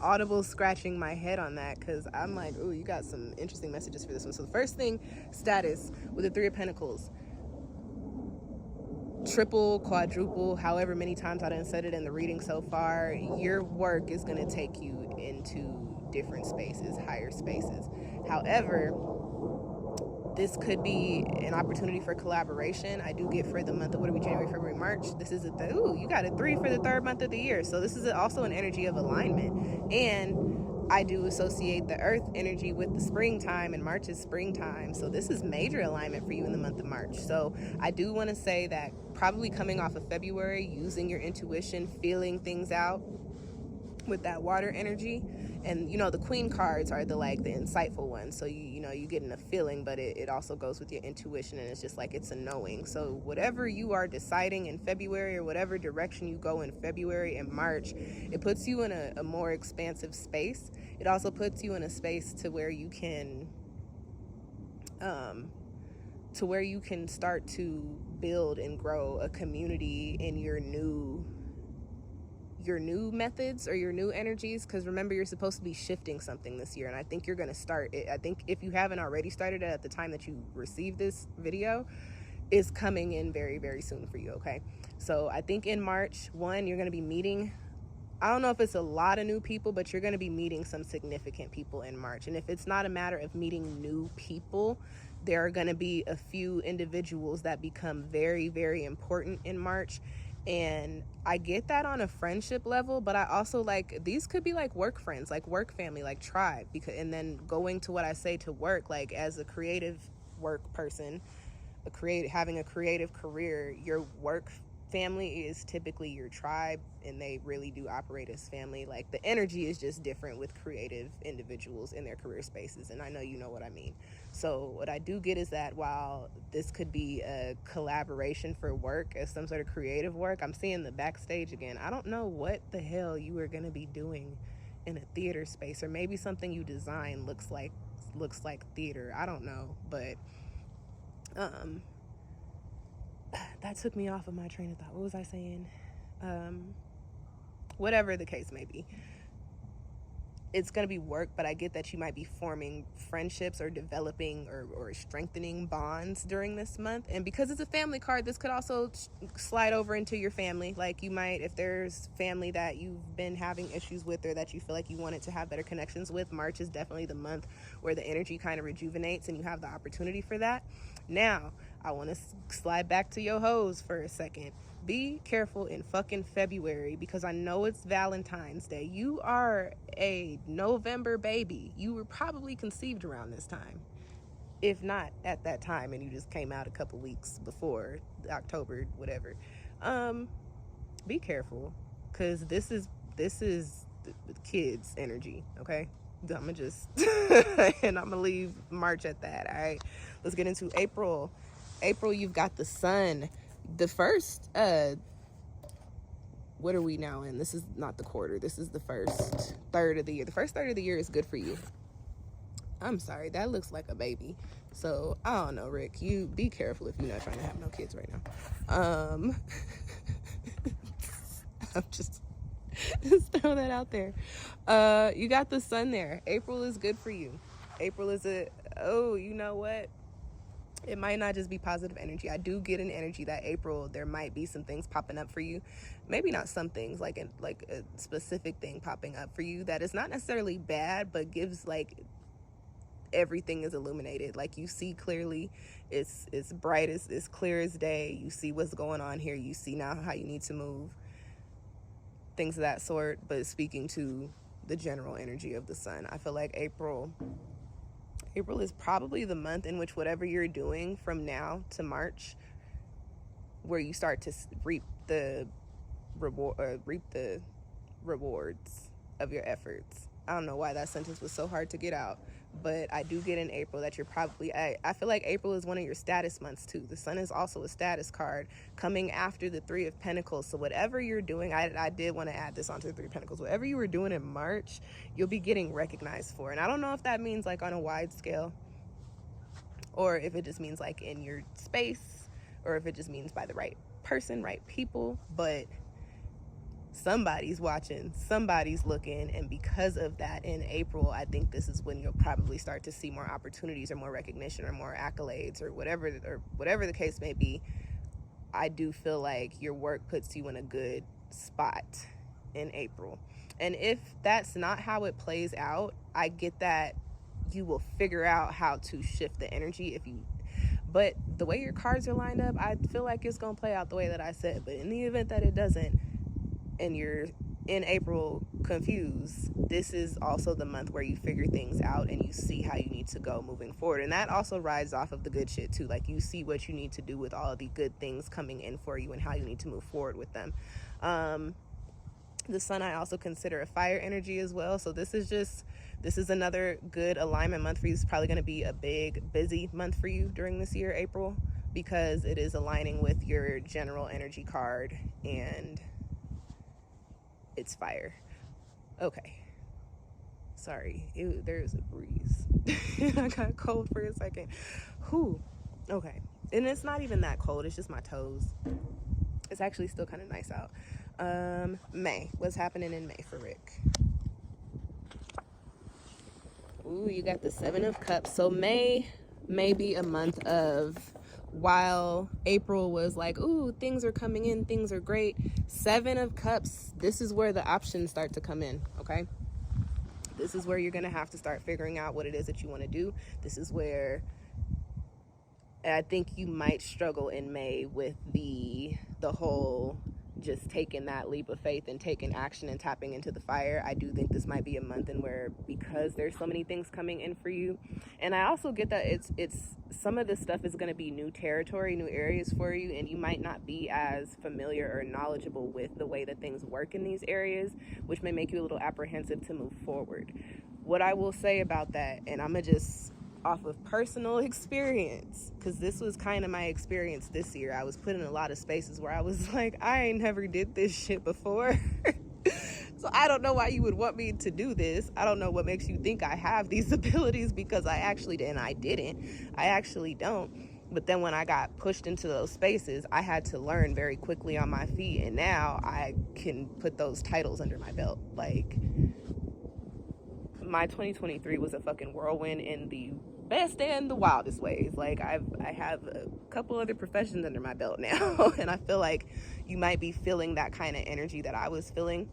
Audible scratching my head on that because I'm like, ooh, you got some interesting messages for this one. So the first thing, status with the 3 of Pentacles. Triple, quadruple, however many times I done said it in the reading so far, your work is going to take you into different spaces, higher spaces. However, this could be an opportunity for collaboration. I do get for the month of, what are we, January, February, March? This is you got a 3 for the 3rd month of the year. So this is also an energy of alignment. And I do associate the earth energy with the springtime, and March is springtime. So this is major alignment for you in the month of March. So I do want to say that probably coming off of February, using your intuition, feeling things out with that water energy. And the queen cards are the insightful ones, so you getting a feeling, but it also goes with your intuition, and it's just like it's a knowing. So whatever you are deciding in February, or whatever direction you go in February and March, it puts you in a more expansive space. It also puts you in a space to where you can start to build and grow a community in your new methods or your new energies, because remember, you're supposed to be shifting something this year, and I think you're going to start it. I think if you haven't already started it at the time that you receive this video, is coming in very, very soon for you. Okay, so I think in March 1, you're going to be meeting, I don't know if it's a lot of new people, but you're going to be meeting some significant people in March. And if it's not a matter of meeting new people, there are going to be a few individuals that become very, very important in March. And I get that on a friendship level, but I also these could be work friends, work family, tribe, and then going to what I say to work, as a creative work person, having a creative career, your work family is typically your tribe, and they really do operate as family. The energy is just different with creative individuals in their career spaces, and I know you know what I mean. So what I do get is that while this could be a collaboration for work as some sort of creative work, I'm seeing the backstage again. I don't know what the hell you are going to be doing in a theater space, or maybe something you design looks like theater. I don't know, but that took me off of my train of thought. What was I saying? Whatever the case may be, it's going to be work, but I get that you might be forming friendships or developing or strengthening bonds during this month. And because it's a family card, this could also slide over into your family. You might, if there's family that you've been having issues with, or that you feel like you wanted to have better connections with, March is definitely the month where the energy kind of rejuvenates and you have the opportunity for that. Now, I want to slide back to your hoes for a second. Be careful in fucking February, because I know it's Valentine's Day. You are a November baby. You were probably conceived around this time, if not at that time, and you just came out a couple weeks before October, whatever. Be careful, because this is kids energy. Okay, I'm gonna just and I'm gonna leave March at that. All right, let's get into April. You've got the sun. The first what are we now in? This is not the quarter. This is the first third of the year. The first third of the year is good for you. I'm sorry, that looks like a baby. So I don't know, Rick, you be careful if you're not trying to have no kids right now. I'm just throw that out there. You got the sun there. April is good for you. April is you know what? It might not just be positive energy. I do get an energy that April, there might be some things popping up for you. Maybe not some things, like a specific thing popping up for you that is not necessarily bad, but gives everything is illuminated. You see clearly, it's bright, it's clear as day. You see what's going on here. You see now how you need to move, things of that sort. But speaking to the general energy of the sun, I feel like April is probably the month in which whatever you're doing from now to March where you start to reap the rewards of your efforts. I don't know why that sentence was so hard to get out, but I do get in April that you're probably, I feel like April is one of your status months too. The sun is also a status card coming after the Three of Pentacles. So whatever you're doing, I did want to add this onto the Three of Pentacles. Whatever you were doing in March, you'll be getting recognized for. And I don't know if that means like on a wide scale, or if it just means like in your space, or if it just means by the right person, right people, but somebody's watching, somebody's looking, and because of that, in April, I think this is when you'll probably start to see more opportunities or more recognition or more accolades or whatever the case may be. I do feel like your work puts you in a good spot in April. And if that's not how it plays out, I get that you will figure out how to shift the energy but the way your cards are lined up, I feel like it's going to play out the way that I said. But in the event that it doesn't, and you're in April confused, this is also the month where you figure things out and you see how you need to go moving forward. And that also rides off of the good shit too. Like you see what you need to do with all of the good things coming in for you and how you need to move forward with them. The sun I also consider a fire energy as well. So this is another good alignment month for you. It's probably going to be a big, busy month for you during this year, April, because it is aligning with your general energy card and it's fire. Okay. Sorry. There's a breeze. I got cold for a second. Whew. Okay. And it's not even that cold. It's just my toes. It's actually still kind of nice out. May. What's happening in May for Rick? Ooh, you got the Seven of Cups. So May may be a month of, while April was like, ooh, things are coming in, things are great. Seven of Cups, this is where the options start to come in, okay? This is where you're going to have to start figuring out what it is that you want to do. This is where I think you might struggle in May with the whole just taking that leap of faith and taking action and tapping into the fire. I do think this might be a month in where, because there's so many things coming in for you, and I also get that it's some of this stuff is going to be new territory, new areas for you, and you might not be as familiar or knowledgeable with the way that things work in these areas, which may make you a little apprehensive to move forward. What I will say about that, and I'm gonna just off of personal experience, because this was kind of my experience this year. I was put in a lot of spaces where I was like, I ain't never did this shit before. So I don't know why you would want me to do this. I don't know what makes you think I have these abilities, because I actually did, and I didn't. I actually don't. But then when I got pushed into those spaces, I had to learn very quickly on my feet, and now I can put those titles under my belt. Like, my 2023 was a fucking whirlwind in the best and the wildest ways. Like, I have a couple other professions under my belt now, and I feel like you might be feeling that kind of energy that I was feeling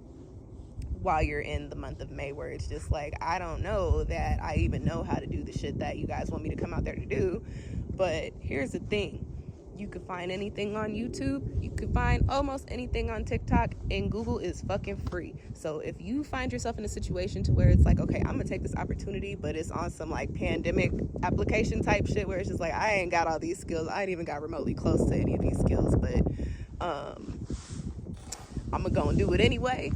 while you're in the month of May, where it's just like, I don't know that I even know how to do the shit that you guys want me to come out there to do. But here's the thing. You could find anything on YouTube. You could find almost anything on TikTok, and Google is fucking free. So if you find yourself in a situation to where it's like, okay, I'm gonna take this opportunity, but it's on some like pandemic application type shit where it's just like, I ain't got all these skills. I ain't even got remotely close to any of these skills, but I'm gonna go and do it anyway.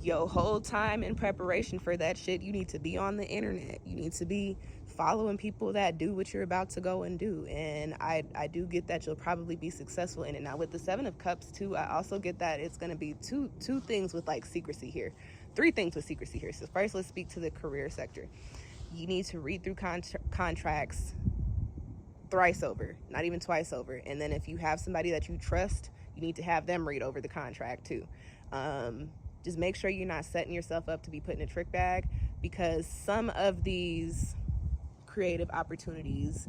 Your whole time in preparation for that shit, you need to be on the internet. You need to be following people that do what you're about to go and do. And I do get that you'll probably be successful in it. Now with the Seven of Cups too, I also get that it's going to be two things with like secrecy here. Three things with secrecy here. So first, let's speak to the career sector. You need to read through contracts thrice over, not even twice over. And then if you have somebody that you trust, you need to have them read over the contract too. Just make sure you're not setting yourself up to be put in a trick bag, because some of these creative opportunities,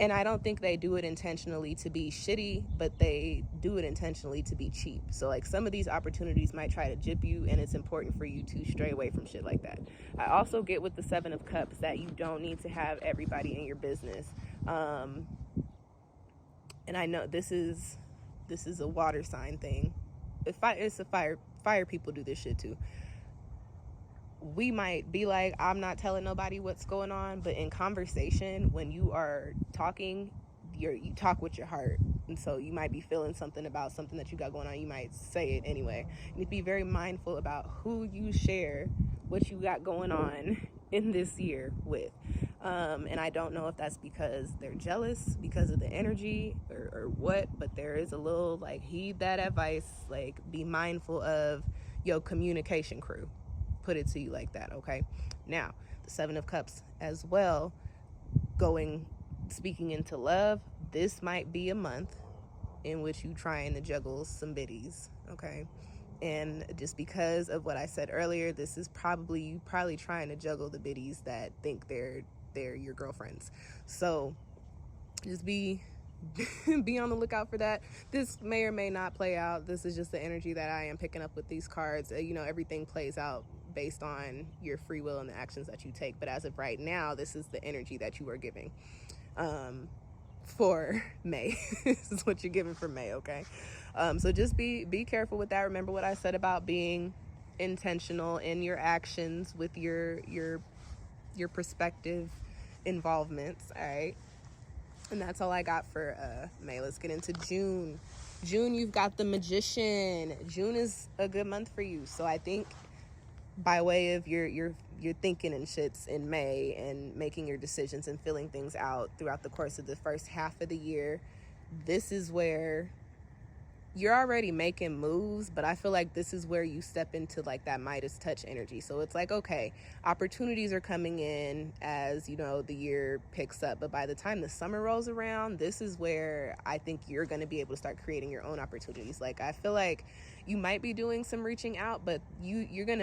and I don't think they do it intentionally to be shitty, but they do it intentionally to be cheap. So like some of these opportunities might try to jip you, and it's important for you to stray away from shit like that. I also get with the Seven of Cups that you don't need to have everybody in your business. And I know this is a water sign thing. It's a fire people do this shit too. We might be like, I'm not telling nobody what's going on, but in conversation, when you are talking, you talk with your heart. And so you might be feeling something about something that you got going on. You might say it anyway. You need to be very mindful about who you share what you got going on in this year with. And I don't know if that's because they're jealous because of the energy or what, but there is a little like heed that advice, like be mindful of your communication crew. Put it to you like that, okay? Now, the Seven of Cups as well, speaking into love, this might be a month in which you trying to juggle some biddies, okay? And just because of what I said earlier, this is probably trying to juggle the biddies that think they're your girlfriends. So just be on the lookout for that. This may or may not play out. This is just the energy that I am picking up with these cards. Everything plays out based on your free will and the actions that you take. But as of right now, this is the energy that you are giving for May. This is what you're giving for May, okay? So just be careful with that. Remember what I said about being intentional in your actions with your prospective involvements, all right? And that's all I got for May. Let's get into June. June, you've got the Magician. June is a good month for you. So I think by way of your thinking and shits in May and making your decisions and filling things out throughout the course of the first half of the year, this is where you're already making moves, but I feel like this is where you step into like that Midas touch energy. So it's like, okay, opportunities are coming in as, the year picks up. But by the time the summer rolls around, this is where I think you're going to be able to start creating your own opportunities. Like, I feel like you might be doing some reaching out, but you're going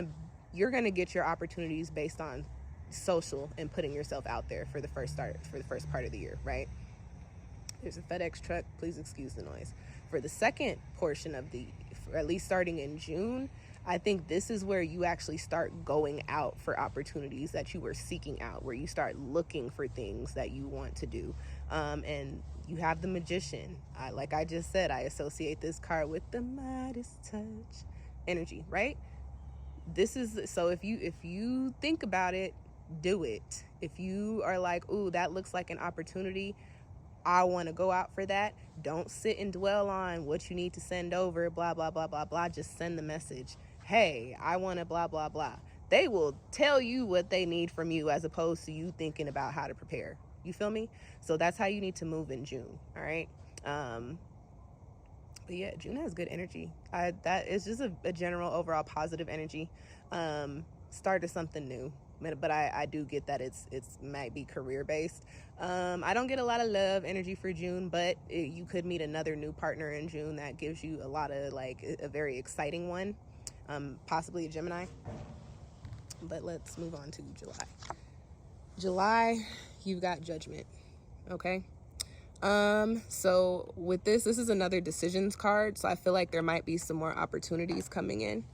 to get your opportunities based on social and putting yourself out there for the first part of the year, right? There's a FedEx truck. Please excuse the noise. For the second portion of at least starting in June, I think this is where you actually start going out for opportunities that you were seeking out, where you start looking for things that you want to do. And you have the Magician. Like I just said, I associate this card with the Midas touch energy, right? So if you think about it, do it. If you are like, ooh, that looks like an opportunity, I want to go out for that. Don't sit and dwell on what you need to send over, blah, blah, blah, blah, blah. Just send the message. Hey, I want to blah, blah, blah. They will tell you what they need from you as opposed to you thinking about how to prepare. You feel me? So that's how you need to move in June. All right. But yeah, June has good energy. That is just a general overall positive energy. Start to something new. But I do get that it's might be career based. I don't get a lot of love energy for June, but you could meet another new partner in June that gives you a lot of like a very exciting one, possibly a Gemini. But let's move on to July. July, you've got Judgment. Okay. So with this is another decisions card. So I feel like there might be some more opportunities coming in.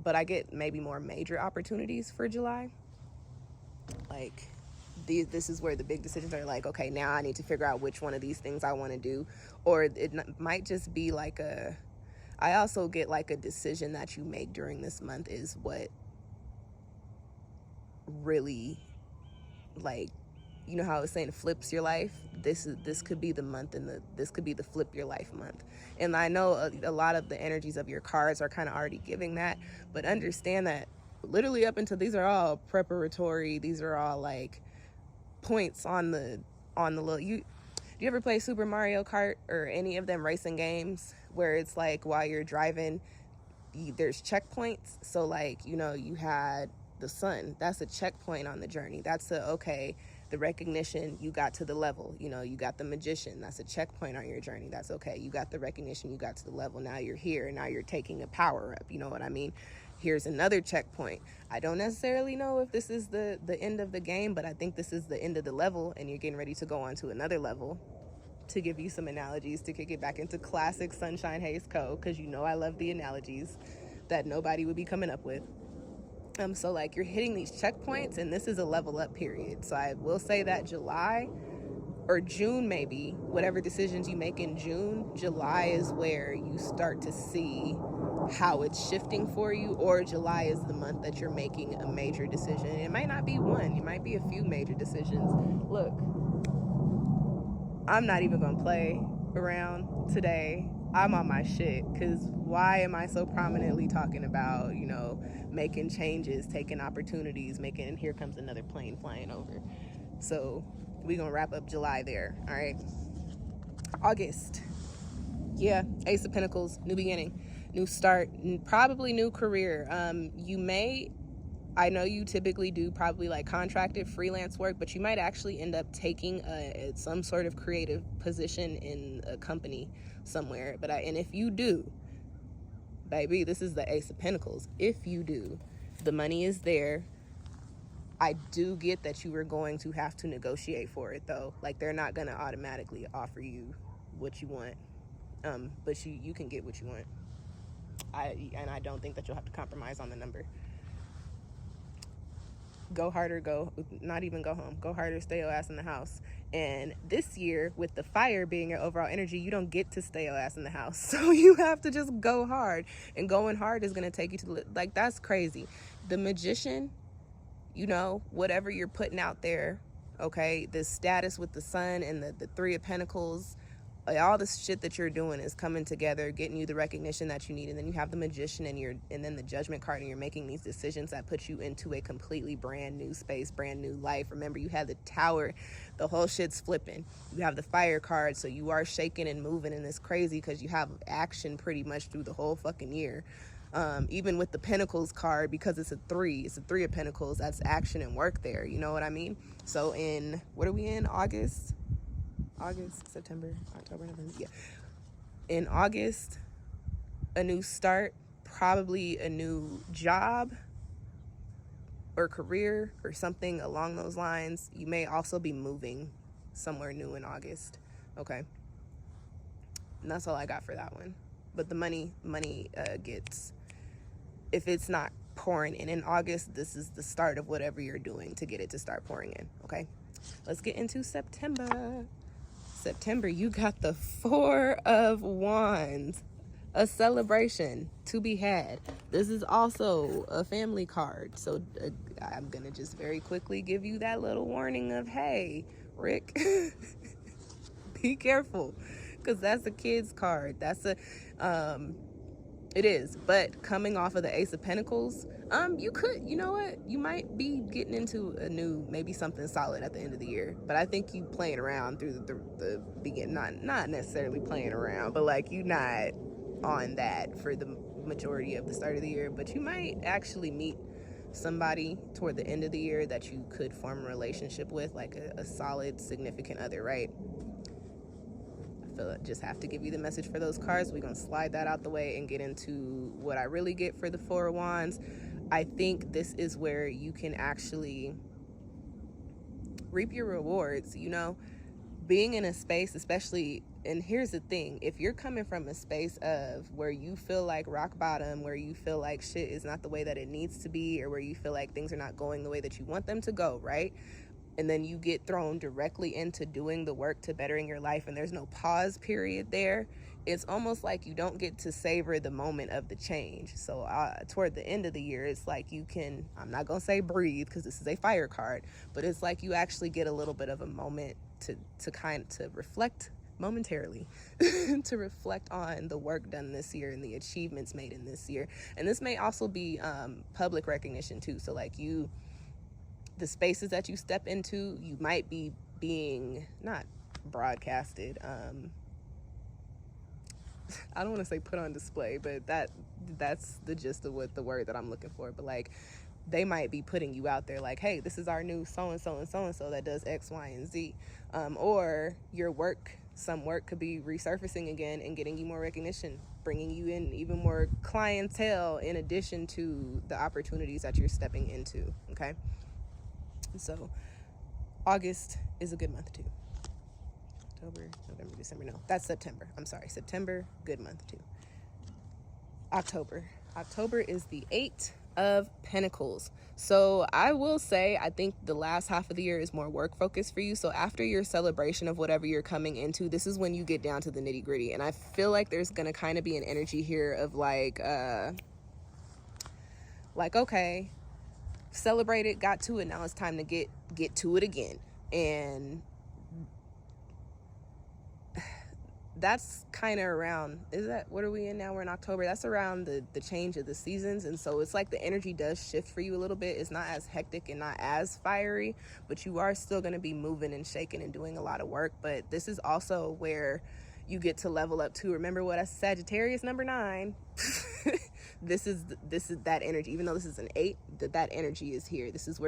But I get maybe more major opportunities for July. Like this is where the big decisions are like, okay, now I need to figure out which one of these things I want to do. Or it might just be like I also get like a decision that you make during this month is what really, like, you know how I was saying, flips your life. This could be the month, and this could be the flip your life month. And I know a lot of the energies of your cards are kind of already giving that, but understand that literally up until these are all preparatory. These are all like points on the little. Do you ever play Super Mario Kart or any of them racing games where it's like while you're driving, there's checkpoints? So like, you had the sun. That's a checkpoint on the journey. That's the recognition, you got to the level. You got the Magician. That's a checkpoint on your journey. That's okay. You got the recognition, you got to the level. Now you're here. Now you're taking a power up. You know what I mean? Here's another checkpoint. I don't necessarily know if this is the end of the game, but I think this is the end of the level, and you're getting ready to go on to another level. To give you some analogies, to kick it back into classic Sunshine Hayes Co., because I love the analogies that nobody would be coming up with. So like you're hitting these checkpoints, and this is a level up period. So I will say that July or June, maybe whatever decisions you make in June, July is where you start to see how it's shifting for you, or July is the month that you're making a major decision. It might not be one, it might be a few major decisions. Look, I'm not even gonna play around today. I'm on my shit, because why am I so prominently talking about, making changes, taking opportunities, and here comes another plane flying over. So we gonna wrap up July there. All right. August. Yeah, Ace of Pentacles, new beginning, new start, probably new career. I know you typically do probably like contracted freelance work, but you might actually end up taking some sort of creative position in a company somewhere. And if you do, baby, this is the Ace of Pentacles. If you do, the money is there. I do get that you are going to have to negotiate for it, though. Like, they're not going to automatically offer you what you want. But you can get what you want. I don't think that you'll have to compromise on the number. Go harder, not even go home. Go harder, stay your ass in the house. And this year, with the fire being your overall energy, you don't get to stay your ass in the house. So you have to just go hard. And going hard is going to take you to, like, that's crazy. The Magician, whatever you're putting out there, okay, the status with the Sun and the Three of Pentacles, all the shit that you're doing is coming together, getting you the recognition that you need. And then you have the Magician and then the Judgment card, and you're making these decisions that put you into a completely brand new space, brand new life. Remember, you have the Tower, the whole shit's flipping. You have the Fire card, so you are shaking and moving, and it's crazy because you have action pretty much through the whole fucking year. Even with the Pentacles card, because it's a Three of Pentacles, that's action and work there, you know what I mean? So what are we in, August, September, October, November, yeah. In August, a new start, probably a new job or career or something along those lines. You may also be moving somewhere new in August, okay? And that's all I got for that one. But the money gets, if it's not pouring in August, this is the start of whatever you're doing to get it to start pouring in, okay? Let's get into September. September, you got the Four of Wands, a celebration to be had. This is also a family card, so I'm gonna just very quickly give you that little warning of, hey, Rick, be careful, because that's a kid's card. It is, but coming off of the Ace of Pentacles, you might be getting into maybe something solid at the end of the year. But I think you playing around through the beginning, not necessarily playing around, but like you not on that for the majority of the start of the year. But you might actually meet somebody toward the end of the year that you could form a relationship with, like a solid significant other, right? Just have to give you the message for those cards. We're gonna slide that out the way and get into what I really get for the Four of Wands. I think this is where you can actually reap your rewards, being in a space, especially. And here's the thing, if you're coming from a space of where you feel like rock bottom, where you feel like shit is not the way that it needs to be, or where you feel like things are not going the way that you want them to go, right? And then you get thrown directly into doing the work to bettering your life, and there's no pause period there. It's almost like you don't get to savor the moment of the change. So toward the end of the year, it's like you can, I'm not gonna say breathe because this is a fire card, but it's like you actually get a little bit of a moment to reflect momentarily to reflect on the work done this year and the achievements made in this year. And this may also be public recognition too. So like the spaces that you step into, you might be being not broadcasted. I don't want to say put on display, but that's the gist of what the word that I'm looking for. But like, they might be putting you out there like, hey, this is our new so-and-so and so-and-so that does X, Y, and Z. Or some work could be resurfacing again and getting you more recognition, bringing you in even more clientele in addition to the opportunities that you're stepping into, okay? So August is a good month too. October, November, December, no, that's September. I'm sorry, September, good month too. October is the Eight of Pentacles. So I will say, I think the last half of the year is more work focused for you. So after your celebration of whatever you're coming into, this is when you get down to the nitty gritty. And I feel like there's gonna kind of be an energy here of like, okay, celebrated, got to it, now it's time to get to it again. And that's kind of around, is that, what are we in now? We're in October. That's around the change of the seasons. And so it's like the energy does shift for you a little bit. It's not as hectic and not as fiery, but you are still going to be moving and shaking and doing a lot of work. But this is also where you get to level up too. Remember what I said, Sagittarius number 9. This is that energy. Even though this is an 8, that energy is here. This is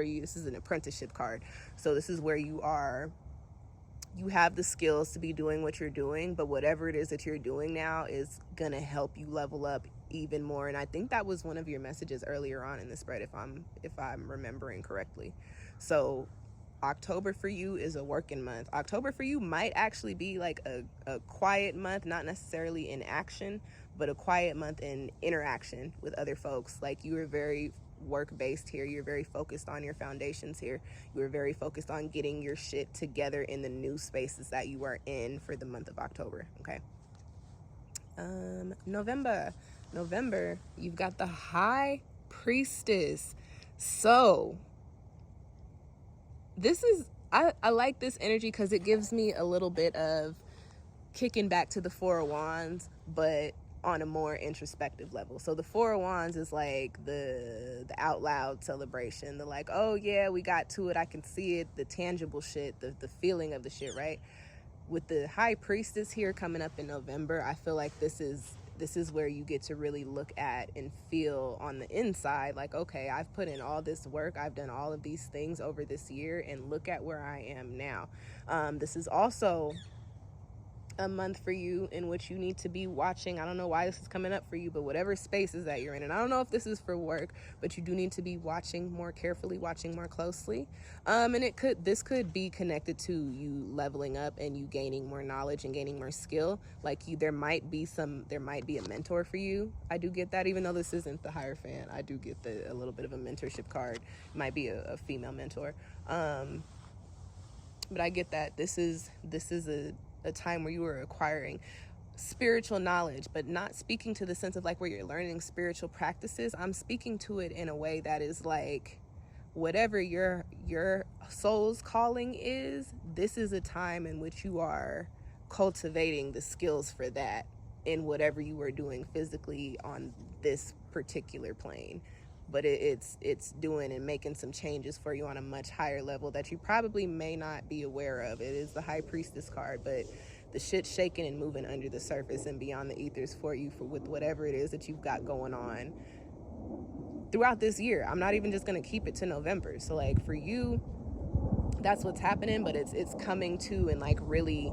an apprenticeship card. So this is where you have the skills to be doing what you're doing, but whatever it is that you're doing now is gonna help you level up even more. And I think that was one of your messages earlier on in the spread, if I'm remembering correctly. So October for you is a working month. October for you might actually be like a quiet month, not necessarily in action, but a quiet month in interaction with other folks. Like, you are very work-based here. You're very focused on your foundations here. You're very focused on getting your shit together in the new spaces that you are in for the month of October, okay? November, you've got the High Priestess. So this is, I like this energy because it gives me a little bit of kicking back to the Four of Wands, but on a more introspective level. So the Four of Wands is like the out loud celebration, the like, oh yeah, we got to it, I can see it, the tangible shit, the feeling of the shit, right? With the High Priestess here coming up in November, I feel like this is where you get to really look at and feel on the inside, like, okay, I've put in all this work, I've done all of these things over this year, and look at where I am now. This is also a month for you in which you need to be watching. I don't know why this is coming up for you, but whatever spaces that you're in, and I don't know if this is for work, but you do need to be watching more carefully, watching more closely. And this could be connected to you leveling up and you gaining more knowledge and gaining more skill. Like, there might be a mentor for you. I do get that, even though this isn't the Hierophant. I do get a little bit of a mentorship card. It might be a female mentor. But I get that this is a time where you are acquiring spiritual knowledge, but not speaking to the sense of like where you're learning spiritual practices. I'm speaking to it in a way that is like, whatever your soul's calling is, this is a time in which you are cultivating the skills for that in whatever you are doing physically on this particular plane. But it's doing and making some changes for you on a much higher level that you probably may not be aware of. It is the High Priestess card, but the shit's shaking and moving under the surface and beyond the ethers for you, with whatever it is that you've got going on throughout this year. I'm not even just going to keep it to November. So like, for you, that's what's happening, but it's coming to and like really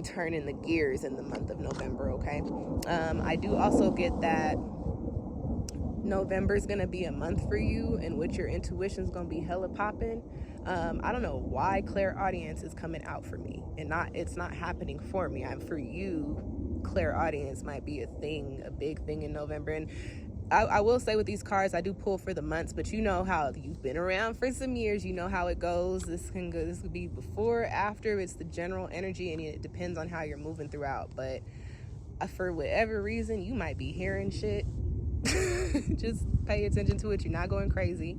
turning the gears in the month of November, okay? I do also get that November is going to be a month for you in which your intuition is going to be hella popping. I don't know why clairaudience is coming out for me, and it's not happening for me. For you, clairaudience might be a big thing in November. And I will say with these cards, I do pull for the months, but you know how you've been around for some years, you know how it goes. This could be before, after. It's the general energy, and it depends on how you're moving throughout. But for whatever reason, you might be hearing shit. Just pay attention to it. You're not going crazy.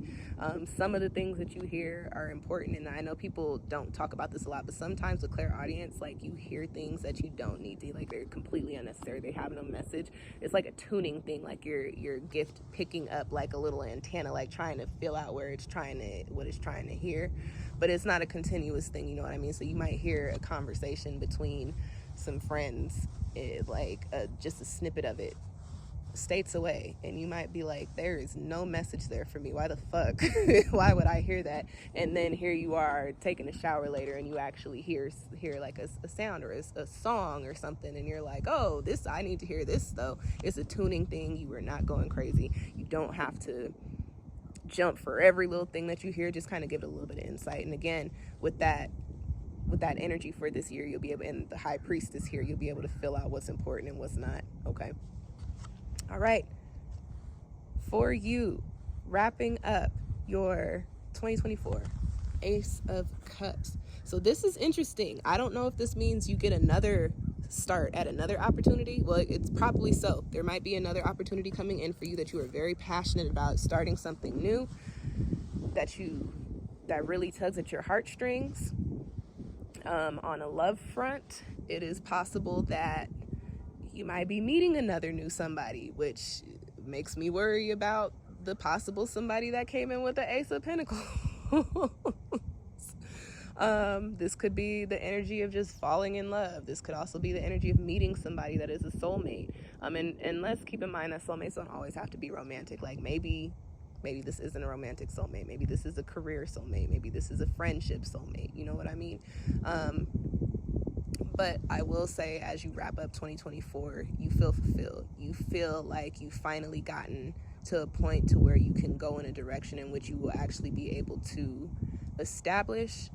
Some of the things that you hear are important, and I know people don't talk about this a lot, but sometimes with clairaudience, like, you hear things that you don't need to, like, they're completely unnecessary. They have no message. It's like a tuning thing, like your gift picking up like a little antenna, like trying to feel out what it's trying to hear, but it's not a continuous thing, you know what I mean? So you might hear a conversation between some friends, just a snippet of it states away, and you might be like, there is no message there for me. Why the fuck? Why would I hear that? And then here you are taking a shower later, and you actually hear like a sound or a song or something, and you're like, oh, I need to hear this though. It's a tuning thing. You are not going crazy. You don't have to jump for every little thing that you hear. Just kind of give it a little bit of insight. And again, with that energy for this year, you'll be able, and the High Priestess here, you'll be able to fill out what's important and what's not. Okay. All right, for you, wrapping up your 2024, Ace of Cups. So this is interesting. I don't know if this means you get another start at another opportunity. Well, it's probably so. There might be another opportunity coming in for you that you are very passionate about, starting something new that really tugs at your heartstrings. On a love front, It is possible that you might be meeting another new somebody, which makes me worry about the possible somebody that came in with the Ace of Pentacles. This could be the energy of just falling in love. This could also be the energy of meeting somebody that is a soulmate. And let's keep in mind that soulmates don't always have to be romantic. Like maybe this isn't a romantic soulmate. Maybe this is a career soulmate. Maybe this is a friendship soulmate. You know what I mean? But I will say, as you wrap up 2024, you feel fulfilled. You feel like you've finally gotten to a point to where you can go in a direction in which you will actually be able to establish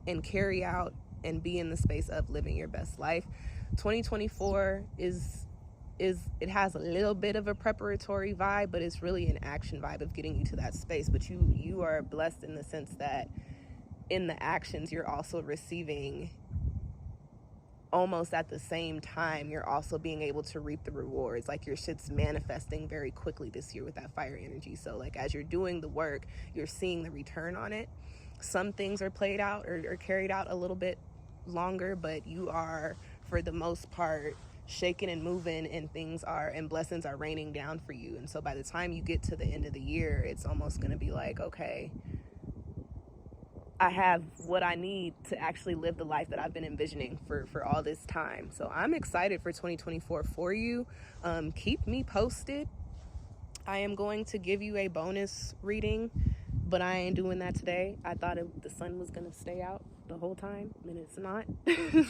and carry out and be in the space of living your best life. 2024 it has a little bit of a preparatory vibe, but it's really an action vibe of getting you to that space. But you are blessed in the sense that in the actions, you're also receiving almost at the same time, you're also being able to reap the rewards. Like your shit's manifesting very quickly this year with that fire energy. So like as you're doing the work, you're seeing the return on it. Some things are played out or carried out a little bit longer, but you are, for the most part, shaking and moving, and blessings are raining down for you. And so by the time you get to the end of the year, it's almost going to be like, okay, I have what I need to actually live the life that I've been envisioning for all this time. So I'm excited for 2024 for you. Keep me posted. I am going to give you a bonus reading, but I ain't doing that today. I thought the sun was going to stay out the whole time, and it's not.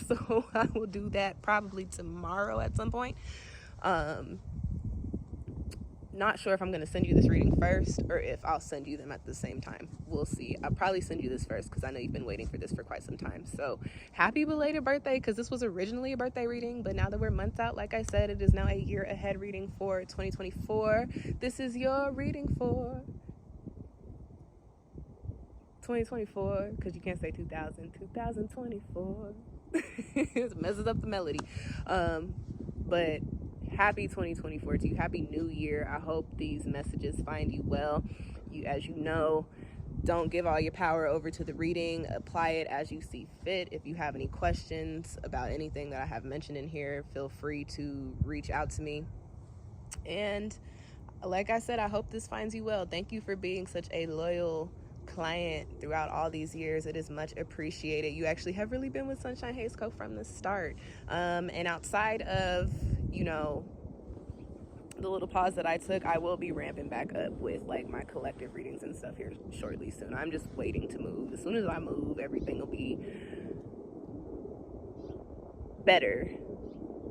So I will do that probably tomorrow at some point. Not sure if I'm going to send you this reading first or if I'll send you them at the same time. We'll see. I'll probably send you this first because I know you've been waiting for this for quite some time. So happy belated birthday, because this was originally a birthday reading, but now that we're months out, like I said, it is now a year ahead reading for 2024. This is your reading for 2024, because you can't say 2024. It messes up the melody. But happy 2024 to you. Happy New Year. I hope these messages find you well. As you know, don't give all your power over to the reading. Apply it as you see fit. If you have any questions about anything that I have mentioned in here, feel free to reach out to me. And like I said, I hope this finds you well. Thank you for being such a loyal client throughout all these years. It is much appreciated. You actually have really been with Sunshine Hayes Co. from the start. And outside of, the little pause that I took, I will be ramping back up with like my collective readings and stuff here shortly soon. I'm just waiting to move. As soon as I move, everything will be better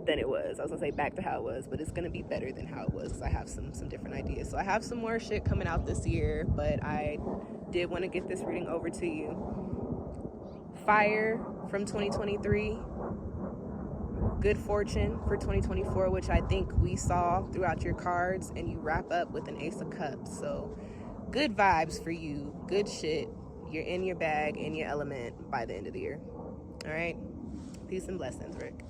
than it was. I was gonna say back to how it was, but it's gonna be better than how it was because I have some different ideas. So I have some more shit coming out this year, but I did want to get this reading over to you. Fire from 2023. Good fortune for 2024, which I think we saw throughout your cards, and you wrap up with an Ace of Cups. So good vibes for you. Good shit. You're in your bag, in your element by the end of the year. All right. Peace and blessings, Rick.